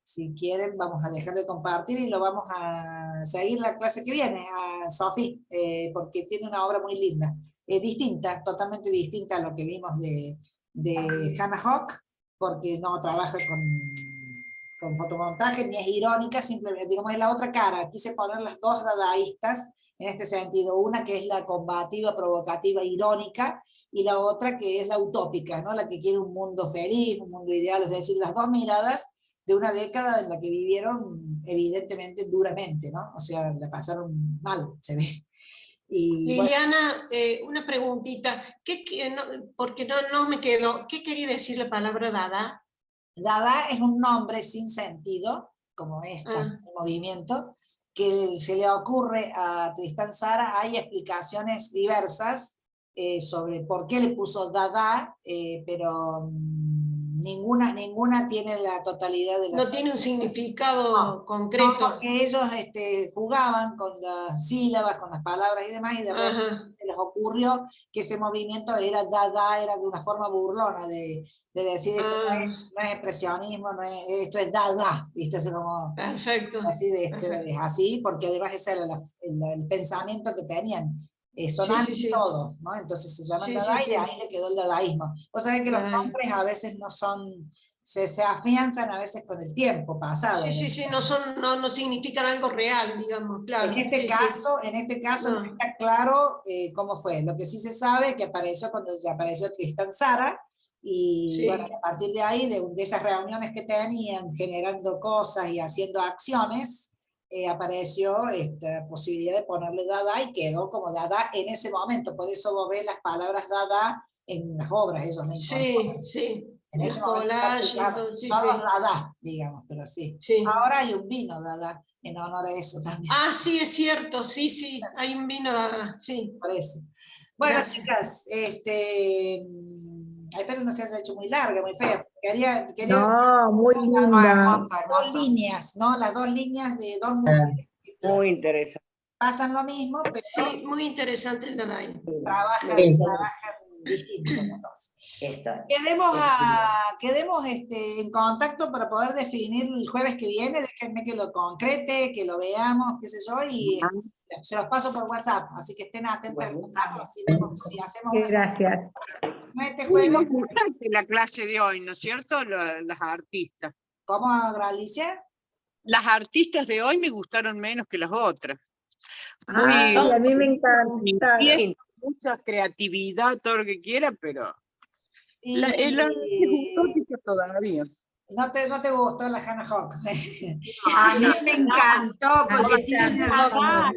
si quieren vamos a dejar de compartir y lo vamos a seguir la clase que viene, a Sofía, porque tiene una obra muy linda, distinta, totalmente distinta a lo que vimos de Hannah Hawk, porque no trabaja con fotomontaje, ni es irónica, simplemente, digamos, es la otra cara. Quise poner las dos dadaístas en este sentido, una que es la combativa, provocativa, irónica, y la otra que es la utópica, ¿no? La que quiere un mundo feliz, un mundo ideal, es decir, las dos miradas de una década en la que vivieron evidentemente duramente, ¿no? O sea, la pasaron mal, se ve. Y, Liliana, una preguntita, porque no me quedo, ¿qué quería decir la palabra dada? Dada es un nombre sin sentido, como este movimiento, que se le ocurre a Tristán Tzara. Hay explicaciones diversas sobre por qué le puso Dada, pero ninguna tiene la totalidad de las... No tiene un significado concreto. No, porque ellos jugaban con las sílabas, con las palabras y demás, y de repente les ocurrió que ese movimiento era Dada, era de una forma burlona, de decir esto no es expresionismo, esto es Dada, ¿viste? Así como, perfecto. Así, es así, porque además ese era el pensamiento que tenían. Son todos, ¿no? Entonces se llaman Dada y de ahí le quedó el dadaísmo. Vos sabés que los nombres a veces no son... Se afianzan a veces con el tiempo pasado. Sí, no significan algo real, digamos, claro. En este caso no está claro cómo fue. Lo que sí se sabe es que apareció cuando ya apareció Tristán Tzara, y bueno, a partir de ahí, de esas reuniones que tenían, generando cosas y haciendo acciones, apareció esta posibilidad de ponerle Dada y quedó como Dada en ese momento. Por eso vos ves las palabras Dada en las obras, ellos me incorporan. Sí. En ese momento son los Dada, digamos, pero sí. Ahora hay un vino Dada en honor a eso también. Ah, sí, es cierto, sí, hay un vino Dada, sí. Parece. Bueno, gracias. Chicas, espero no se haya hecho muy larga, muy fea. Quería no, muy linda. Dos líneas, ¿no? Las dos líneas de dos mujeres. Muy interesante. Pasan lo mismo, pero... Sí, muy interesante el Dadaí. Trabajan distintos los dos. Quedemos en contacto para poder definir el jueves que viene. Déjenme que lo concrete, que lo veamos, qué sé yo, y se los paso por WhatsApp, así que estén atentos al WhatsApp, así vemos si hacemos una... Gracias. Nos gustaste la clase de hoy, ¿no es cierto? Las artistas. ¿Cómo, Alicia? Las artistas de hoy me gustaron menos que las otras. A mí me encanta. Mucha creatividad, todo lo que quiera, pero y utópica todavía. ¿No te gustó la Hannah Hawk? A mí me encantó porque tiene una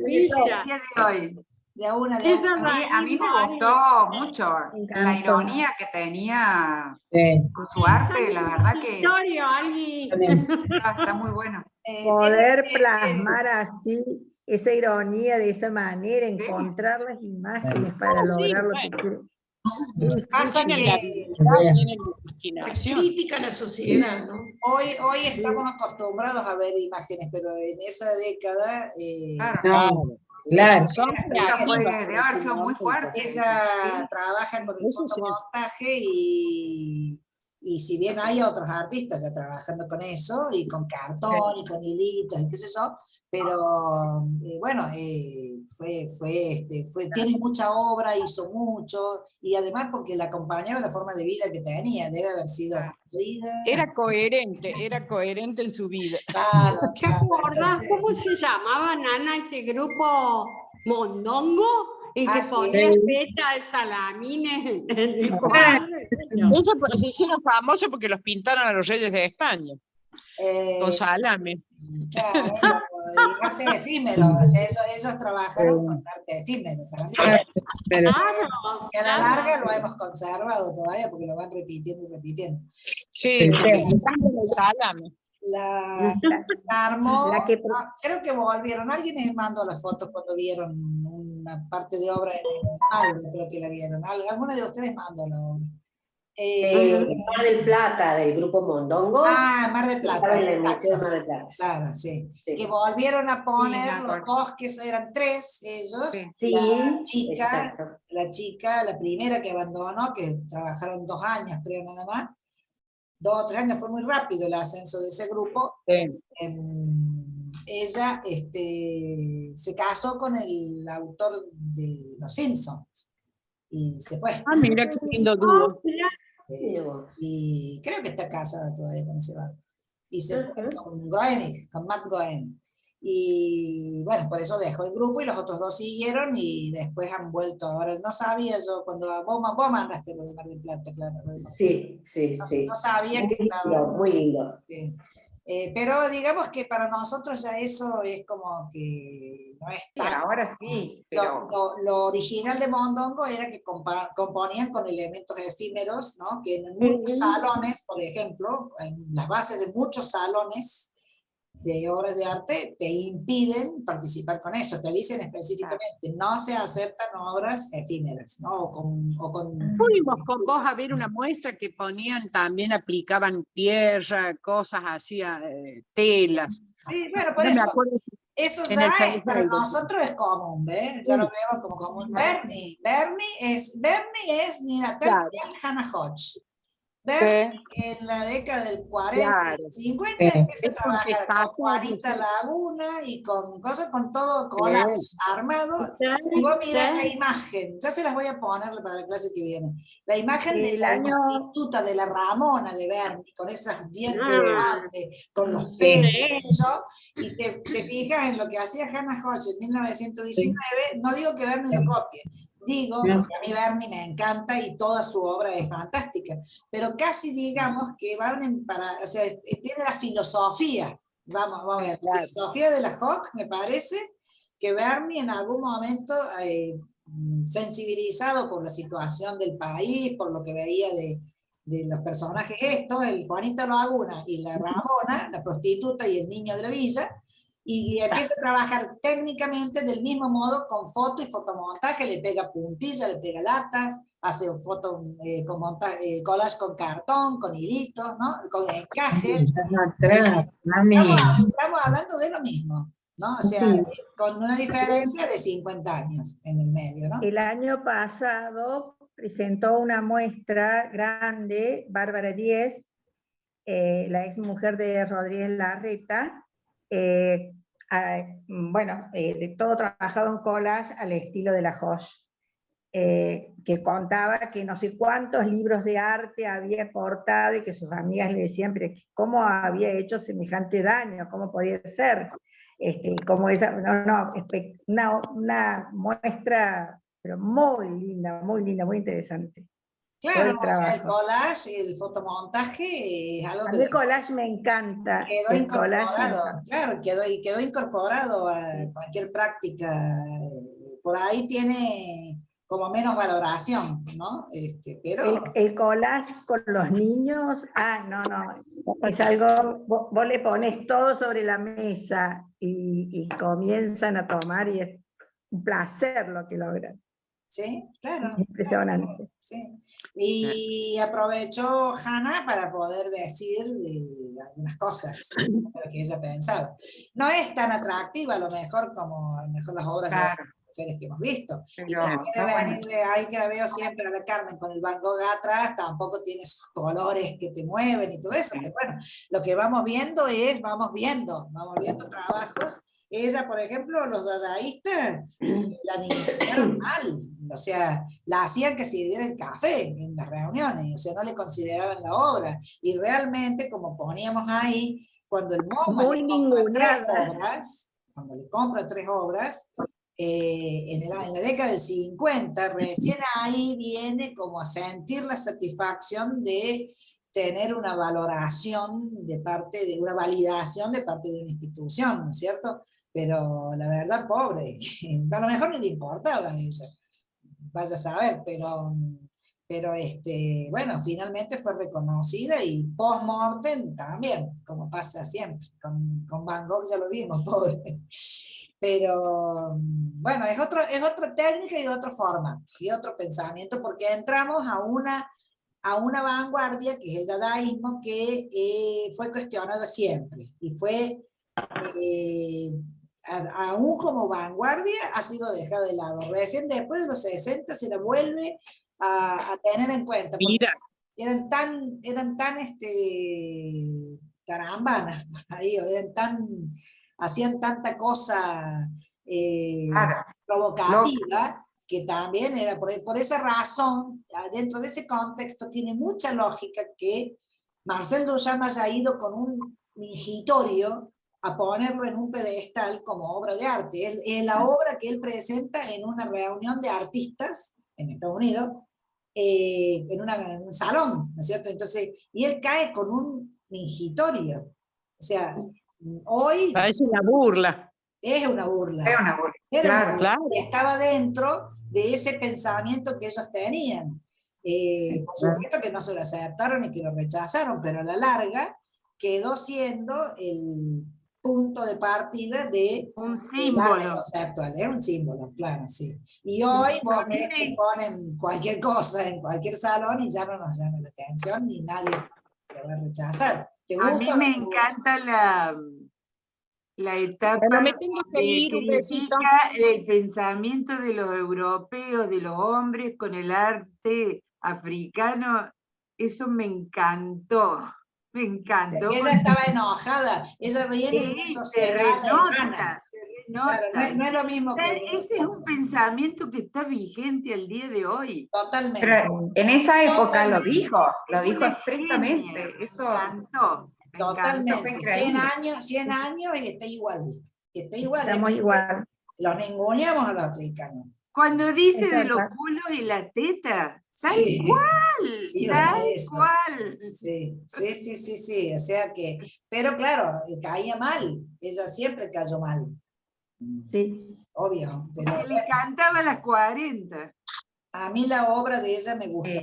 de hoy. A mí me gustó mucho la ironía que tenía con su arte, la verdad que está muy bueno. Poder plasmar así esa ironía de esa manera, encontrar las imágenes para lograr lo que quieren. Pasa que crítica a la sociedad, ¿no? Hoy estamos acostumbrados a ver imágenes, pero en esa década... Claro. Debe haber sido muy fuerte. Ella trabaja con el fotomontaje y si bien hay otros artistas ya trabajando con eso, y con cartón, y con hilitos, y qué sé yo, pero bueno, tiene mucha obra, hizo mucho, y además porque la acompañaba la forma de vida que tenía, debe haber sido jodida. Era coherente en su vida. Claro, ¿Te acordás cómo se llamaba, Nana, ese grupo Mondongo? El que ponía feta de salamines en el cuadro. Eso se hicieron famosos porque los pintaron a los reyes de España. Con salame. Claro, y arte efímero, o sea, ellos trabajaron con arte efímero. Pero que a la larga lo hemos conservado todavía porque lo van repitiendo y repitiendo. Sí, salame. Creo que volvieron, alguien les mandó las fotos cuando vieron una parte de obra en algo, creo que la vieron. ¿Alguno de ustedes mandó la obra? Mar del Plata, del grupo Mondongo. Ah, Mar del Plata. En el Museo de Mar del Plata. Claro, sí. Que volvieron a poner los dos, que eran 3 ellos. Sí, la chica, la primera que abandonó, que trabajaron 2 años, creo nada más. 2 o 3 años, fue muy rápido el ascenso de ese grupo. Ella se casó con el autor de Los Simpsons y se fue. Ah, mira qué lindo dúo. Y creo que está casada todavía con ese vato. Y se fue con Groening, con Matt Groening. Y bueno, por eso dejó el grupo y los otros 2 siguieron y después han vuelto. Ahora no sabía yo, cuando vos mandaste lo de Mar del Plata, claro. Sí. No sabía que estaba. Muy lindo. Sí. Pero digamos que para nosotros ya eso es como que no es tan... Sí, ahora sí. Pero... Lo original de Mondongo era que componían con elementos efímeros, ¿no? Que en muchos salones, por ejemplo, en las bases de muchos salones de obras de arte, te impiden participar con eso, te dicen específicamente, no se aceptan obras efímeras, ¿no? Fuimos con vos a ver una muestra que ponían, también aplicaban tierra, cosas así, telas. Sí, bueno, por eso ya es, para nosotros es común, ¿ves? Ya lo vemos como común. Bernie es Nina Turner, Hannah Hodge. En la década del 40, 50, empieza a trabajar con Juanita Laguna y con cosas, con todo collage armado. Y vos mirás la imagen, ya se las voy a poner para la clase que viene. La imagen de la prostituta, de la Ramona de Bernie, con esas dientes grandes, con los pelos, qué sé yo, y te fijas en lo que hacía Hannah Hodge en 1919, no digo que Bernie lo copie. Digo, porque a mí Bernie me encanta y toda su obra es fantástica, pero casi digamos que Bernie tiene la filosofía, vamos a ver, la filosofía de la Hodge, me parece que Bernie en algún momento, sensibilizado por la situación del país, por lo que veía de los personajes estos, el Juanito Laguna y la Ramona, la prostituta y el niño de la villa, y empieza a trabajar técnicamente del mismo modo con foto y fotomontaje, le pega puntillas, le pega latas, hace foto con montaje, collage con cartón, con hilitos, ¿no? Con encajes. Estamos hablando de lo mismo, ¿no? O sea, con una diferencia de 50 años en el medio, ¿no? El año pasado presentó una muestra grande, Bárbara Díez, la ex mujer de Rodríguez Larreta, de todo trabajado en collage al estilo de la Hodge, que contaba que no sé cuántos libros de arte había cortado y que sus amigas le decían, pero ¿cómo había hecho semejante daño? ¿Cómo podía ser? Como una muestra pero muy linda, muy interesante. Claro, o sea, el collage, el fotomontaje es algo que... El collage me encanta. Quedó incorporado, claro, quedó incorporado a cualquier práctica. Por ahí tiene como menos valoración, ¿no? Pero... El collage con los niños, es algo, vos le pones todo sobre la mesa y comienzan a tomar y es un placer lo que logran. Sí, claro. Impresionante. Sí. Y aprovechó Hannah para poder decir algunas cosas, lo que ella pensaba. No es tan atractiva a lo mejor como las obras de las mujeres que hemos visto. Y ahí que la veo siempre a la Carmen con el Van Gogh atrás, tampoco tiene esos colores que te mueven y todo eso. Pero bueno, lo que vamos viendo trabajos ella, por ejemplo, los dadaístas la ningunearon mal, o sea, la hacían que sirviera el café en las reuniones, o sea, no le consideraban la obra, y realmente, como poníamos ahí, cuando el MoMA le compra tres obras, en la década del 50, recién ahí viene como a sentir la satisfacción de tener una valoración de parte de, una validación de parte de una institución, ¿no es cierto? Pero la verdad, pobre, a lo mejor no le importaba a ella, vaya a saber, pero bueno, finalmente fue reconocida y post-mortem también, como pasa siempre, con Van Gogh ya lo vimos, pobre. Pero bueno, es otra técnica y otro formato, y otro pensamiento, porque entramos a una vanguardia, que es el dadaísmo, que fue cuestionada siempre, y fue, aún como vanguardia, ha sido dejada de lado. Recién después de los 60 se la vuelve a tener en cuenta, porque eran tan tarambanas, ahí, hacían tanta cosa provocativa, que también era por esa razón, dentro de ese contexto, tiene mucha lógica que Marcel Duchamp haya ido con un mingitorio a ponerlo en un pedestal como obra de arte. Es la obra que él presenta en una reunión de artistas en Estados Unidos, en un salón, ¿no es cierto? Entonces, y él cae con un mingitorio. O sea, hoy... Es una burla. Es una burla. Es una burla. Claro. Y estaba dentro de ese pensamiento que ellos tenían. Por supuesto que no se lo aceptaron y que lo rechazaron, pero a la larga quedó siendo el punto de partida de un símbolo conceptual. Es un símbolo, claro, sí. Y hoy vos ves que ponen cualquier cosa en cualquier salón y ya no nos llama la atención ni nadie lo va a rechazar. A mí me encanta la etapa que critica el pensamiento de los europeos, de los hombres con el arte africano. Eso me encantó. Me encantó. Ella estaba enojada, ella viene de una sociedad alemana. Claro, no es lo mismo que... Ese es un pensamiento que está vigente al día de hoy. Totalmente. Pero en esa época lo dijo expresamente. Eso me totalmente. 100 años y está igual. Estamos igual. Los ninguneamos a los africanos. Cuando dice de los culos y la teta, tal cual. Sí. O sea que, pero claro, caía mal. Ella siempre cayó mal. Sí. Obvio. Pero le cantaba a las 40. A mí la obra de ella me gusta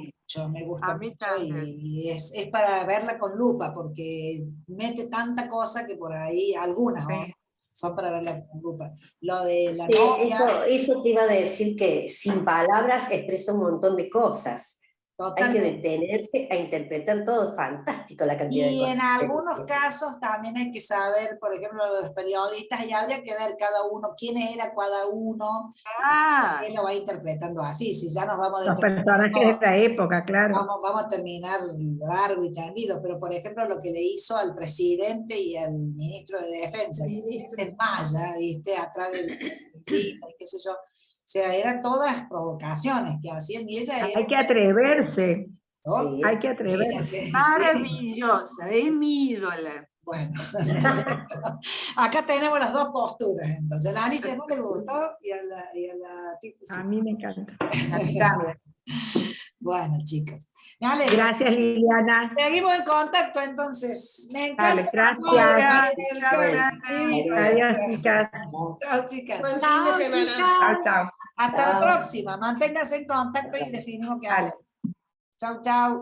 mucho y es para verla con lupa, porque mete tanta cosa que por ahí, algunas son para verla con lupa. Lo de la novia, eso te iba a decir, que sin palabras expresa un montón de cosas. Totalmente. Hay que detenerse a interpretar todo, fantástico la cantidad de cosas. Y en algunos casos también hay que saber, por ejemplo, los periodistas, y habría que ver cada uno, quién era cada uno, quién lo va interpretando así, si ya nos vamos los personajes de la época, claro. Vamos a terminar largo y tendido, pero por ejemplo lo que le hizo al presidente y al ministro de Defensa, en Maya, ¿viste? Atrás del qué sé yo. O sea, eran todas provocaciones que hacían y ella hay que atreverse. Sí. Hay que atreverse. Maravillosa, es mi ídola. Bueno, acá tenemos las dos posturas, entonces la Alicia no le gustó y a la Titi sí. A mí me encanta. Bueno, chicas. Gracias, Liliana. Seguimos en contacto, entonces. Me encanta. Gracias. Adiós, chicas. Chao, chicas. Buen fin de semana. Chao. Hasta la próxima. Manténganse en contacto y definimos qué hacer. Chao, chao.